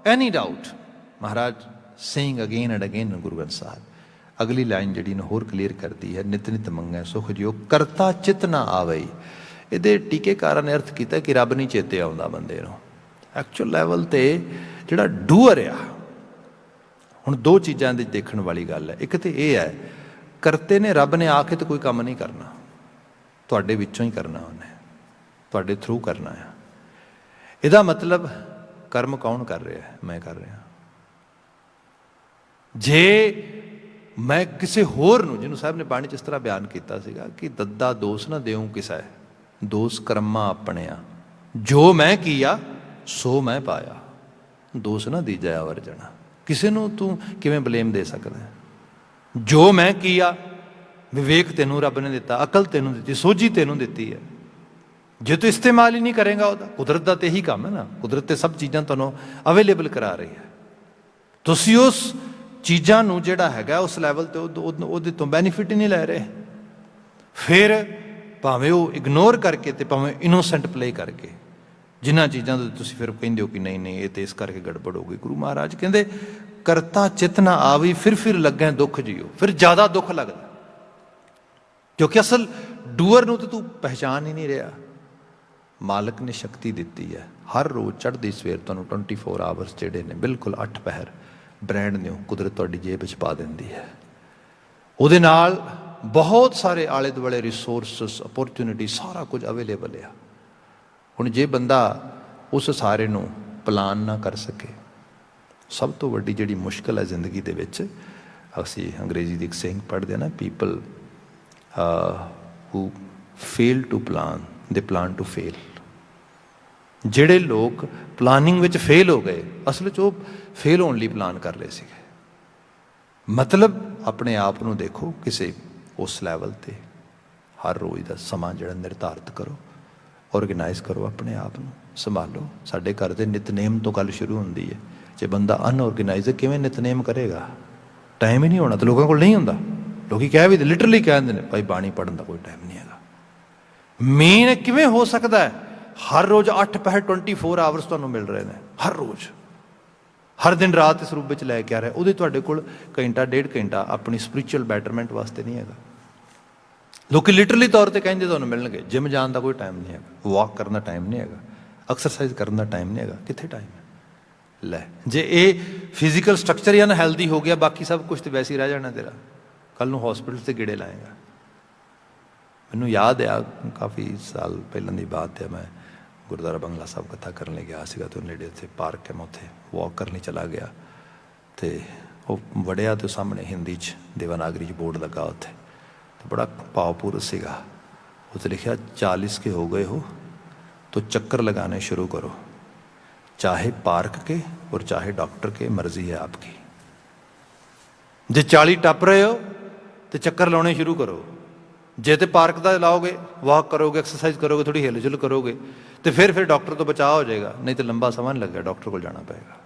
any doubt. Maharaj saying again and again in Guru Granth Sahib, ਅਗਲੀ ਲਾਈਨ ਜਿਹੜੀ ਨੂੰ ਹੋਰ ਕਲੀਅਰ ਕਰਦੀ ਹੈ, ਨਿਤ ਨਿਤ ਮੰਗੈ ਸੁਖ ਜਿਉ ਕਰਤਾ ਚਿਤ ਨਾ ਆਵਈ। ਇਹਦੇ ਟੀਕੇਕਾਰਾਂ ਨੇ ਅਰਥ ਕੀਤਾ ਕਿ ਰੱਬ ਨਹੀਂ ਚੇਤੇ ਆਉਂਦਾ ਬੰਦੇ ਨੂੰ। ਐਕਚੁਅਲ ਲੈਵਲ 'ਤੇ ਜਿਹੜਾ ਡੂਅਰ ਆ, ਹੁਣ ਦੋ ਚੀਜ਼ਾਂ ਦੀ ਦੇਖਣ ਵਾਲੀ ਗੱਲ ਹੈ। ਇੱਕ ਤਾਂ ਇਹ ਹੈ, ਕਰਤੇ ਨੇ ਰੱਬ ਨੇ ਆ ਕੇ ਤਾਂ ਕੋਈ ਕੰਮ ਨਹੀਂ ਕਰਨਾ, ਤੁਹਾਡੇ ਵਿੱਚੋਂ ਹੀ ਕਰਨਾ, ਉਹਨੇ ਤੁਹਾਡੇ ਥਰੂ ਕਰਨਾ ਆ। ਇਹਦਾ ਮਤਲਬ ਕਰਮ ਕੌਣ ਕਰ ਰਿਹਾ? ਮੈਂ ਕਰ ਰਿਹਾ। ਜੇ ਮੈਂ ਕਿਸੇ ਹੋਰ ਨੂੰ, ਜਿਹਨੂੰ ਸਾਹਿਬ ਨੇ ਬਾਣੀ 'ਚ ਇਸ ਤਰ੍ਹਾਂ ਬਿਆਨ ਕੀਤਾ ਸੀਗਾ ਕਿ ਦੱਦਾ ਦੋਸ ਨਾ ਦਿਉ ਕਿਸੈ, ਦੋਸ ਕਰਮਾਂ ਆਪਣਿਆ, ਜੋ ਮੈਂ ਕੀਆ ਸੋ ਮੈਂ ਪਾਇਆ, ਦੋਸ ਨਾ ਦੀਜੈ ਅਵਰ ਜਣਾ। ਕਿਸੇ ਨੂੰ ਤੂੰ ਕਿਵੇਂ ਬਲੇਮ ਦੇ ਸਕਦਾ? ਜੋ ਮੈਂ ਕੀਆ, ਵਿਵੇਕ ਤੈਨੂੰ ਰੱਬ ਨੇ ਦਿੱਤਾ, ਅਕਲ ਤੈਨੂੰ ਦਿੱਤੀ, ਸੋਝੀ ਤੈਨੂੰ ਦਿੱਤੀ ਹੈ। ਜੇ ਤੂੰ ਇਸਤੇਮਾਲ ਹੀ ਨਹੀਂ ਕਰੇਗਾ ਉਹਦਾ, ਕੁਦਰਤ ਦਾ ਤੇ ਇਹੀ ਕੰਮ ਹੈ ਨਾ, ਕੁਦਰਤ ਤੇ ਸਭ ਚੀਜ਼ਾਂ ਤੁਹਾਨੂੰ ਅਵੇਲੇਬਲ ਕਰਾ ਰਹੀ ਹੈ। ਤੁਸੀਂ ਉਸ ਚੀਜ਼ਾਂ ਨੂੰ ਜਿਹੜਾ ਹੈਗਾ ਉਸ ਲੈਵਲ 'ਤੇ ਉਹਦੇ ਤੋਂ ਬੈਨੀਫਿਟ ਹੀ ਨਹੀਂ ਲੈ ਰਹੇ। ਫਿਰ ਭਾਵੇਂ ਉਹ ਇਗਨੋਰ ਕਰਕੇ ਤੇ ਭਾਵੇਂ ਇਨੋਸੈਂਟ ਪਲੇ ਕਰਕੇ, ਜਿਨ੍ਹਾਂ ਚੀਜ਼ਾਂ ਤੋਂ ਤੁਸੀਂ ਫਿਰ ਕਹਿੰਦੇ ਹੋ ਕਿ ਨਹੀਂ ਨਹੀਂ ਇਹ ਤੇ ਇਸ ਕਰਕੇ ਗੜਬੜ ਹੋ ਗਈ। ਗੁਰੂ ਮਹਾਰਾਜ ਕਹਿੰਦੇ ਕਰਤਾ ਚਿਤ ਨਾ ਆਵੀ ਫਿਰ ਲੱਗੈ ਦੁੱਖ ਜੀਓ। ਫਿਰ ਜ਼ਿਆਦਾ ਦੁੱਖ ਲੱਗਦਾ, ਕਿਉਂਕਿ ਅਸਲ ਡੂਅਰ ਨੂੰ ਤਾਂ ਤੂੰ ਪਹਿਚਾਨ ਹੀ ਨਹੀਂ ਰਿਹਾ। ਮਾਲਕ ਨੇ ਸ਼ਕਤੀ ਦਿੱਤੀ ਹੈ, ਹਰ ਰੋਜ਼ ਚੜ੍ਹਦੀ ਸਵੇਰ ਤੁਹਾਨੂੰ 24 ਆਵਰਸ ਜਿਹੜੇ ਨੇ ਬਿਲਕੁਲ 8 ਪਹਿਰ ਬ੍ਰੈਂਡ ਨਿਊ ਕੁਦਰਤ ਤੁਹਾਡੀ ਜੇਬ ਵਿੱਚ ਪਾ ਦਿੰਦੀ ਹੈ। ਉਹਦੇ ਨਾਲ ਬਹੁਤ ਸਾਰੇ ਆਲੇ ਦੁਆਲੇ ਰਿਸੋਰਸਿਸ, ਅਪੋਰਚੁਨਿਟੀ, ਸਾਰਾ ਕੁਝ ਅਵੇਲੇਬਲ ਆ। ਹੁਣ ਜੇ ਬੰਦਾ ਉਸ ਸਾਰੇ ਨੂੰ ਪਲਾਨ ਨਾ ਕਰ ਸਕੇ, ਸਭ ਤੋਂ ਵੱਡੀ ਜਿਹੜੀ ਮੁਸ਼ਕਿਲ ਹੈ ਜ਼ਿੰਦਗੀ ਦੇ ਵਿੱਚ, ਅਸੀਂ ਅੰਗਰੇਜ਼ੀ ਦੀ ਇੱਕ ਸੇਇੰਗ ਪੜ੍ਹਦੇ ਹਾਂ ਨਾ, people who fail to plan they plan to fail. ਜਿਹੜੇ ਲੋਕ ਪਲਾਨਿੰਗ ਵਿੱਚ ਫੇਲ ਹੋ ਗਏ, ਅਸਲ ਵਿੱਚ ਉਹ ਫੇਲ ਹੋਣ ਲਈ ਪਲਾਨ ਕਰ ਰਹੇ ਸੀਗੇ। ਮਤਲਬ ਆਪਣੇ ਆਪ ਨੂੰ ਦੇਖੋ ਕਿਸੇ ਉਸ ਲੈਵਲ 'ਤੇ, ਹਰ ਰੋਜ਼ ਦਾ ਸਮਾਂ ਜਿਹੜਾ ਨਿਰਧਾਰਿਤ ਕਰੋ, ਔਰਗੇਨਾਈਜ਼ ਕਰੋ, ਆਪਣੇ ਆਪ ਨੂੰ ਸੰਭਾਲੋ। ਸਾਡੇ ਘਰ ਦੇ ਨਿਤਨੇਮ ਤੋਂ ਗੱਲ ਸ਼ੁਰੂ ਹੁੰਦੀ ਹੈ। ਜੇ ਬੰਦਾ ਅਨਔਰਗੇਨਾਈਜ਼ ਕਿਵੇਂ ਨਿਤਨੇਮ ਕਰੇਗਾ? ਟਾਈਮ ਹੀ ਨਹੀਂ ਹੋਣਾ, ਤਾਂ ਲੋਕਾਂ ਕੋਲ ਨਹੀਂ ਹੁੰਦਾ। ਲੋਕੀ ਕਹਿ ਵੀ ਲਿਟਰਲੀ ਕਹਿ ਦਿੰਦੇ ਨੇ ਭਾਈ ਬਾਣੀ ਪੜ੍ਹਨ ਦਾ ਕੋਈ ਟਾਈਮ ਨਹੀਂ ਹੈਗਾ। ਮੇਨ ਕਿਵੇਂ ਹੋ ਸਕਦਾ ਹੈ? ਹਰ ਰੋਜ਼ 8 ਪਹਿਰ 24 ਆਵਰਸ ਤੁਹਾਨੂੰ ਮਿਲ ਰਹੇ ਨੇ, ਹਰ ਰੋਜ਼, ਹਰ ਦਿਨ ਰਾਤ ਇਸ ਰੂਪ ਵਿੱਚ ਲੈ ਕੇ ਆ ਰਿਹਾ। ਉਹਦੇ ਤੁਹਾਡੇ ਕੋਲ ਘੰਟਾ ਡੇਢ ਘੰਟਾ ਆਪਣੀ ਸਪਿਰਿਚੁਅਲ ਬੈਟਰਮੈਂਟ ਵਾਸਤੇ ਨਹੀਂ ਹੈਗਾ। ਲੋਕੀ ਲਿਟਰਲੀ ਤੌਰ 'ਤੇ ਕਹਿੰਦੇ ਤੁਹਾਨੂੰ ਮਿਲਣਗੇ, ਜਿਮ ਜਾਣ ਦਾ ਕੋਈ ਟਾਈਮ ਨਹੀਂ ਹੈਗਾ, ਵਾਕ ਕਰਨ ਦਾ ਟਾਈਮ ਨਹੀਂ ਹੈਗਾ, ਐਕਸਰਸਾਈਜ਼ ਕਰਨ ਦਾ ਟਾਈਮ ਨਹੀਂ ਹੈਗਾ। ਕਿੱਥੇ ਟਾਈਮ ਹੈ? ਲੈ, ਜੇ ਇਹ ਫਿਜ਼ੀਕਲ ਸਟਰਕਚਰ ਹੀ ਅਨਹੈਲਦੀ ਹੋ ਗਿਆ, ਬਾਕੀ ਸਭ ਕੁਛ ਤਾਂ ਵੈਸੇ ਹੀ ਰਹਿ ਜਾਣਾ ਤੇਰਾ। ਕੱਲ੍ਹ ਨੂੰ ਹੌਸਪੀਟਲ 'ਤੇ ਗੇੜੇ ਲਾਏਗਾ। ਮੈਨੂੰ ਯਾਦ ਆ, ਕਾਫੀ ਸਾਲ ਪਹਿਲਾਂ ਦੀ ਬਾਤ ਹੈ, ਮੈਂ ਗੁਰਦੁਆਰਾ ਬੰਗਲਾ ਸਾਹਿਬ ਕਥਾ ਕਰਨ ਲਈ ਗਿਆ ਸੀਗਾ, ਅਤੇ ਨੇੜੇ ਉੱਥੇ ਪਾਰਕ ਹੈ, ਮੈਂ ਉੱਥੇ ਵਾਕ ਕਰਨ ਲਈ ਚਲਾ ਗਿਆ। ਅਤੇ ਉਹ ਵੜਿਆ ਅਤੇ ਸਾਹਮਣੇ ਹਿੰਦੀ 'ਚ ਦੇਵਨਾਗਰੀ 'ਚ ਬੋਰਡ ਲੱਗਾ ਉੱਥੇ, ਅਤੇ ਬੜਾ ਭਾਵਪੂਰਤ ਸੀਗਾ। ਉੱਥੇ ਲਿਖਿਆ 40 ਕੇ ਹੋ ਗਏ ਹੋ तो चक्कर लगाने शुरू करो, चाहे पार्क के और चाहे डॉक्टर के, मर्जी है आपकी। जे 40 टप रहे हो तो चक्कर लाने शुरू करो। जे तो पार्क का लाओगे, वॉक करोगे, एक्सरसाइज करोगे, थोड़ी हिल जुल करोगे, तो फिर डॉक्टर तो बचाव हो जाएगा, नहीं तो लंबा समय नहीं लगेगा, डॉक्टर को जाना पएगा।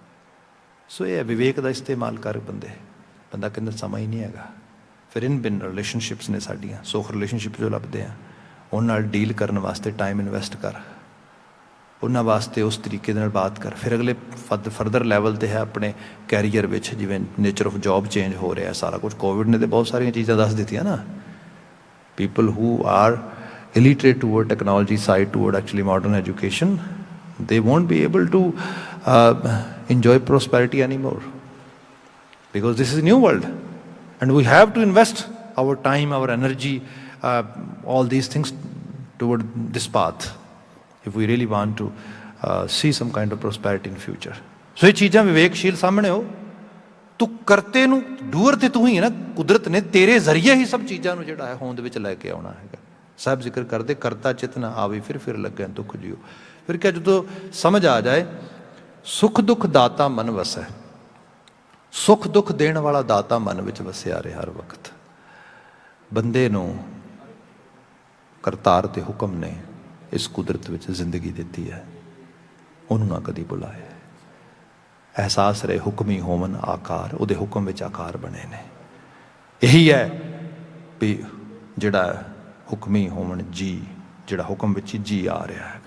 सो ये विवेक का इस्तेमाल कर बंदा कहता समय ही नहीं हैगा। फिर इन बिन रिलेशनशिप्स ने साड़ियाँ सुख रिलेशनशिप जो लभदे हैं उन्होंने डील करने वास्ते टाइम इन्वेस्ट कर, उन्होंने वास्ते उस तरीके नाल बात कर। फिर अगले फर्दर लैवल ते है अपने कैरीयर विच, जिवें नेचर ऑफ जॉब चेंज हो रहा है, सारा कुछ कोविड ने तो बहुत सारिया चीज़ां दस दित्तियां ना। People who are illiterate toward technology side, toward actually modern education, they won't be able to enjoy prosperity anymore, because this is a new world and we have to invest our time, our energy, all these things toward this path if we really want to see some kind of prosperity in future. So ये चीज़ां विवेकशील सामने हो, तू करते नू doer ते तू ही है ना, कुदरत ने तेरे जरिए ही सब चीज़ां नू जिहड़ा है होंद विच लैके आउणा हैगा। साहब जिक्र करते करता चित ना आवे फिर लगे दुख जियो। फिर क्या जो समझ आ जाए सुख दुख दाता मन वसै, सुख दुख देण वाला दाता मन विच वसिया रहे हर वक्त। बंदे नू करतार ते हुक्म ने इस कुदरत विच जिंदगी दिती है, उन्होंने ना कदी बुलाए। एहसास रहे हुक्मी होवन आकार, उहदे हुक्म विच आकार बने ने। यही है भी जिहड़ा हुक्मी होवन जी, जिहड़ा हुक्म विच जी आ रहा है,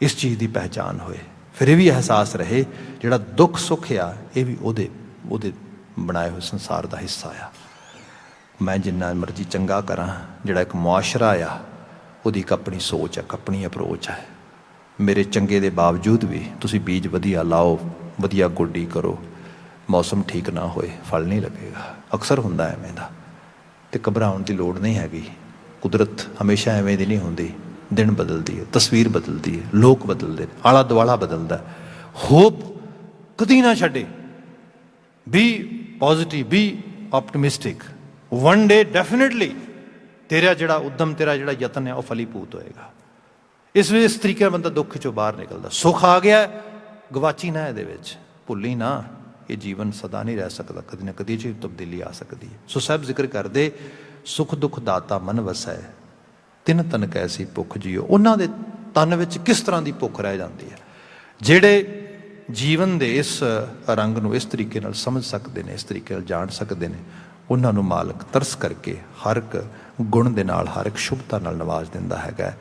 इस चीज़ की पहचान होए। फिर यह भी एहसास रहे जिहड़ा दुख सुख आ, यह भी उहदे बनाए हुए संसार का हिस्सा आ। मैं जिन्ना मर्जी चंगा करा, जिहड़ा एक मुआशरा आ ਉਹਦੀ ਇੱਕ ਆਪਣੀ ਸੋਚ ਹੈ, ਇੱਕ ਆਪਣੀ ਅਪਰੋਚ ਹੈ। ਮੇਰੇ ਚੰਗੇ ਦੇ ਬਾਵਜੂਦ ਵੀ ਤੁਸੀਂ ਬੀਜ ਵਧੀਆ ਲਾਓ, ਵਧੀਆ ਗੋਡੀ ਕਰੋ, ਮੌਸਮ ਠੀਕ ਨਾ ਹੋਏ ਫਲ ਨਹੀਂ ਲੱਗੇਗਾ। ਅਕਸਰ ਹੁੰਦਾ ਐਵੇਂ ਦਾ, ਅਤੇ ਘਬਰਾਉਣ ਦੀ ਲੋੜ ਨਹੀਂ ਹੈਗੀ। ਕੁਦਰਤ ਹਮੇਸ਼ਾ ਐਵੇਂ ਦੀ ਨਹੀਂ ਹੁੰਦੀ, ਦਿਨ ਬਦਲਦੀ ਹੈ, ਤਸਵੀਰ ਬਦਲਦੀ ਹੈ, ਲੋਕ ਬਦਲਦੇ ਨੇ, ਆਲਾ ਦੁਆਲਾ ਬਦਲਦਾ। ਹੋਪ ਕਦੀ ਨਾ ਛੱਡੇ, be positive, be optimistic. One day definitely तेरा जिहड़ा उद्यम, तेरा जिहड़ा यतन है वह फलीभूत होएगा। इस तरीके नाल बंदा दुख चों बाहर निकलदा। सुख आ गया, गवाची ना इहदे विच, भुल्ली ना, ये जीवन सदा नहीं रह सकदा, कदी ना कदी च तब्दीली आ सकदी है। सो साहब जिक्र करदे, सुख दुख दाता मन वसै, तिन तन कैसी भुख जियो। उन्हां दे तन विच किस तरह की भुख रह जाती है। जिहड़े जीवन दे इस रंग नूं इस तरीके नाल समझ सकते हैं, इस तरीके नाल जान सकते हैं, ਉਹਨਾਂ ਨੂੰ ਮਾਲਕ ਤਰਸ ਕਰਕੇ ਹਰ ਇੱਕ ਗੁਣ ਦੇ ਨਾਲ, ਹਰ ਇੱਕ ਸ਼ੁਭਤਾ ਨਾਲ ਨਵਾਜ਼ ਦਿੰਦਾ ਹੈਗਾ।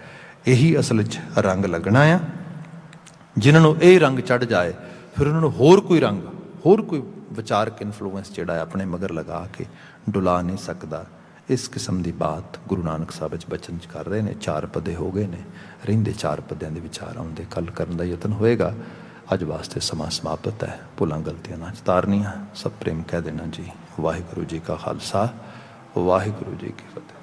ਇਹੀ ਅਸਲ 'ਚ ਰੰਗ ਲੱਗਣਾ ਆ। ਜਿਨ੍ਹਾਂ ਨੂੰ ਇਹ ਰੰਗ ਚੜ੍ਹ ਜਾਏ, ਫਿਰ ਉਹਨਾਂ ਨੂੰ ਹੋਰ ਕੋਈ ਰੰਗ, ਹੋਰ ਕੋਈ ਵਿਚਾਰਕ ਇਨਫਲੂਐਂਸ ਜਿਹੜਾ ਆਪਣੇ ਮਗਰ ਲਗਾ ਕੇ ਡੁਲਾ ਨਹੀਂ ਸਕਦਾ। ਇਸ ਕਿਸਮ ਦੀ ਬਾਤ ਗੁਰੂ ਨਾਨਕ ਸਾਹਿਬ ਵਿੱਚ ਬਚਨ 'ਚ ਕਰ ਰਹੇ ਨੇ। 4 ਪਦੇ ਹੋ ਗਏ ਨੇ, ਰਹਿੰਦੇ 4 ਪਦਿਆਂ ਦੇ ਵਿਚਾਰ ਆਉਂਦੇ, ਕੱਲ੍ਹ ਕਰਨ ਦਾ ਯਤਨ ਹੋਏਗਾ। ਅੱਜ ਵਾਸਤੇ ਸਮਾਂ ਸਮਾਪਤ ਹੈ। ਭੁੱਲਾਂ ਗਲਤੀਆਂ ਨਾ ਚਤਾਰਨੀਆਂ, ਸਭ ਪ੍ਰੇਮ ਕਹਿ ਦੇਣਾ ਜੀ। ਵਾਹਿਗੁਰੂ ਜੀ ਕਾ ਖਾਲਸਾ, ਵਾਹਿਗੁਰੂ ਜੀ ਕੀ ਫਤਿਹ।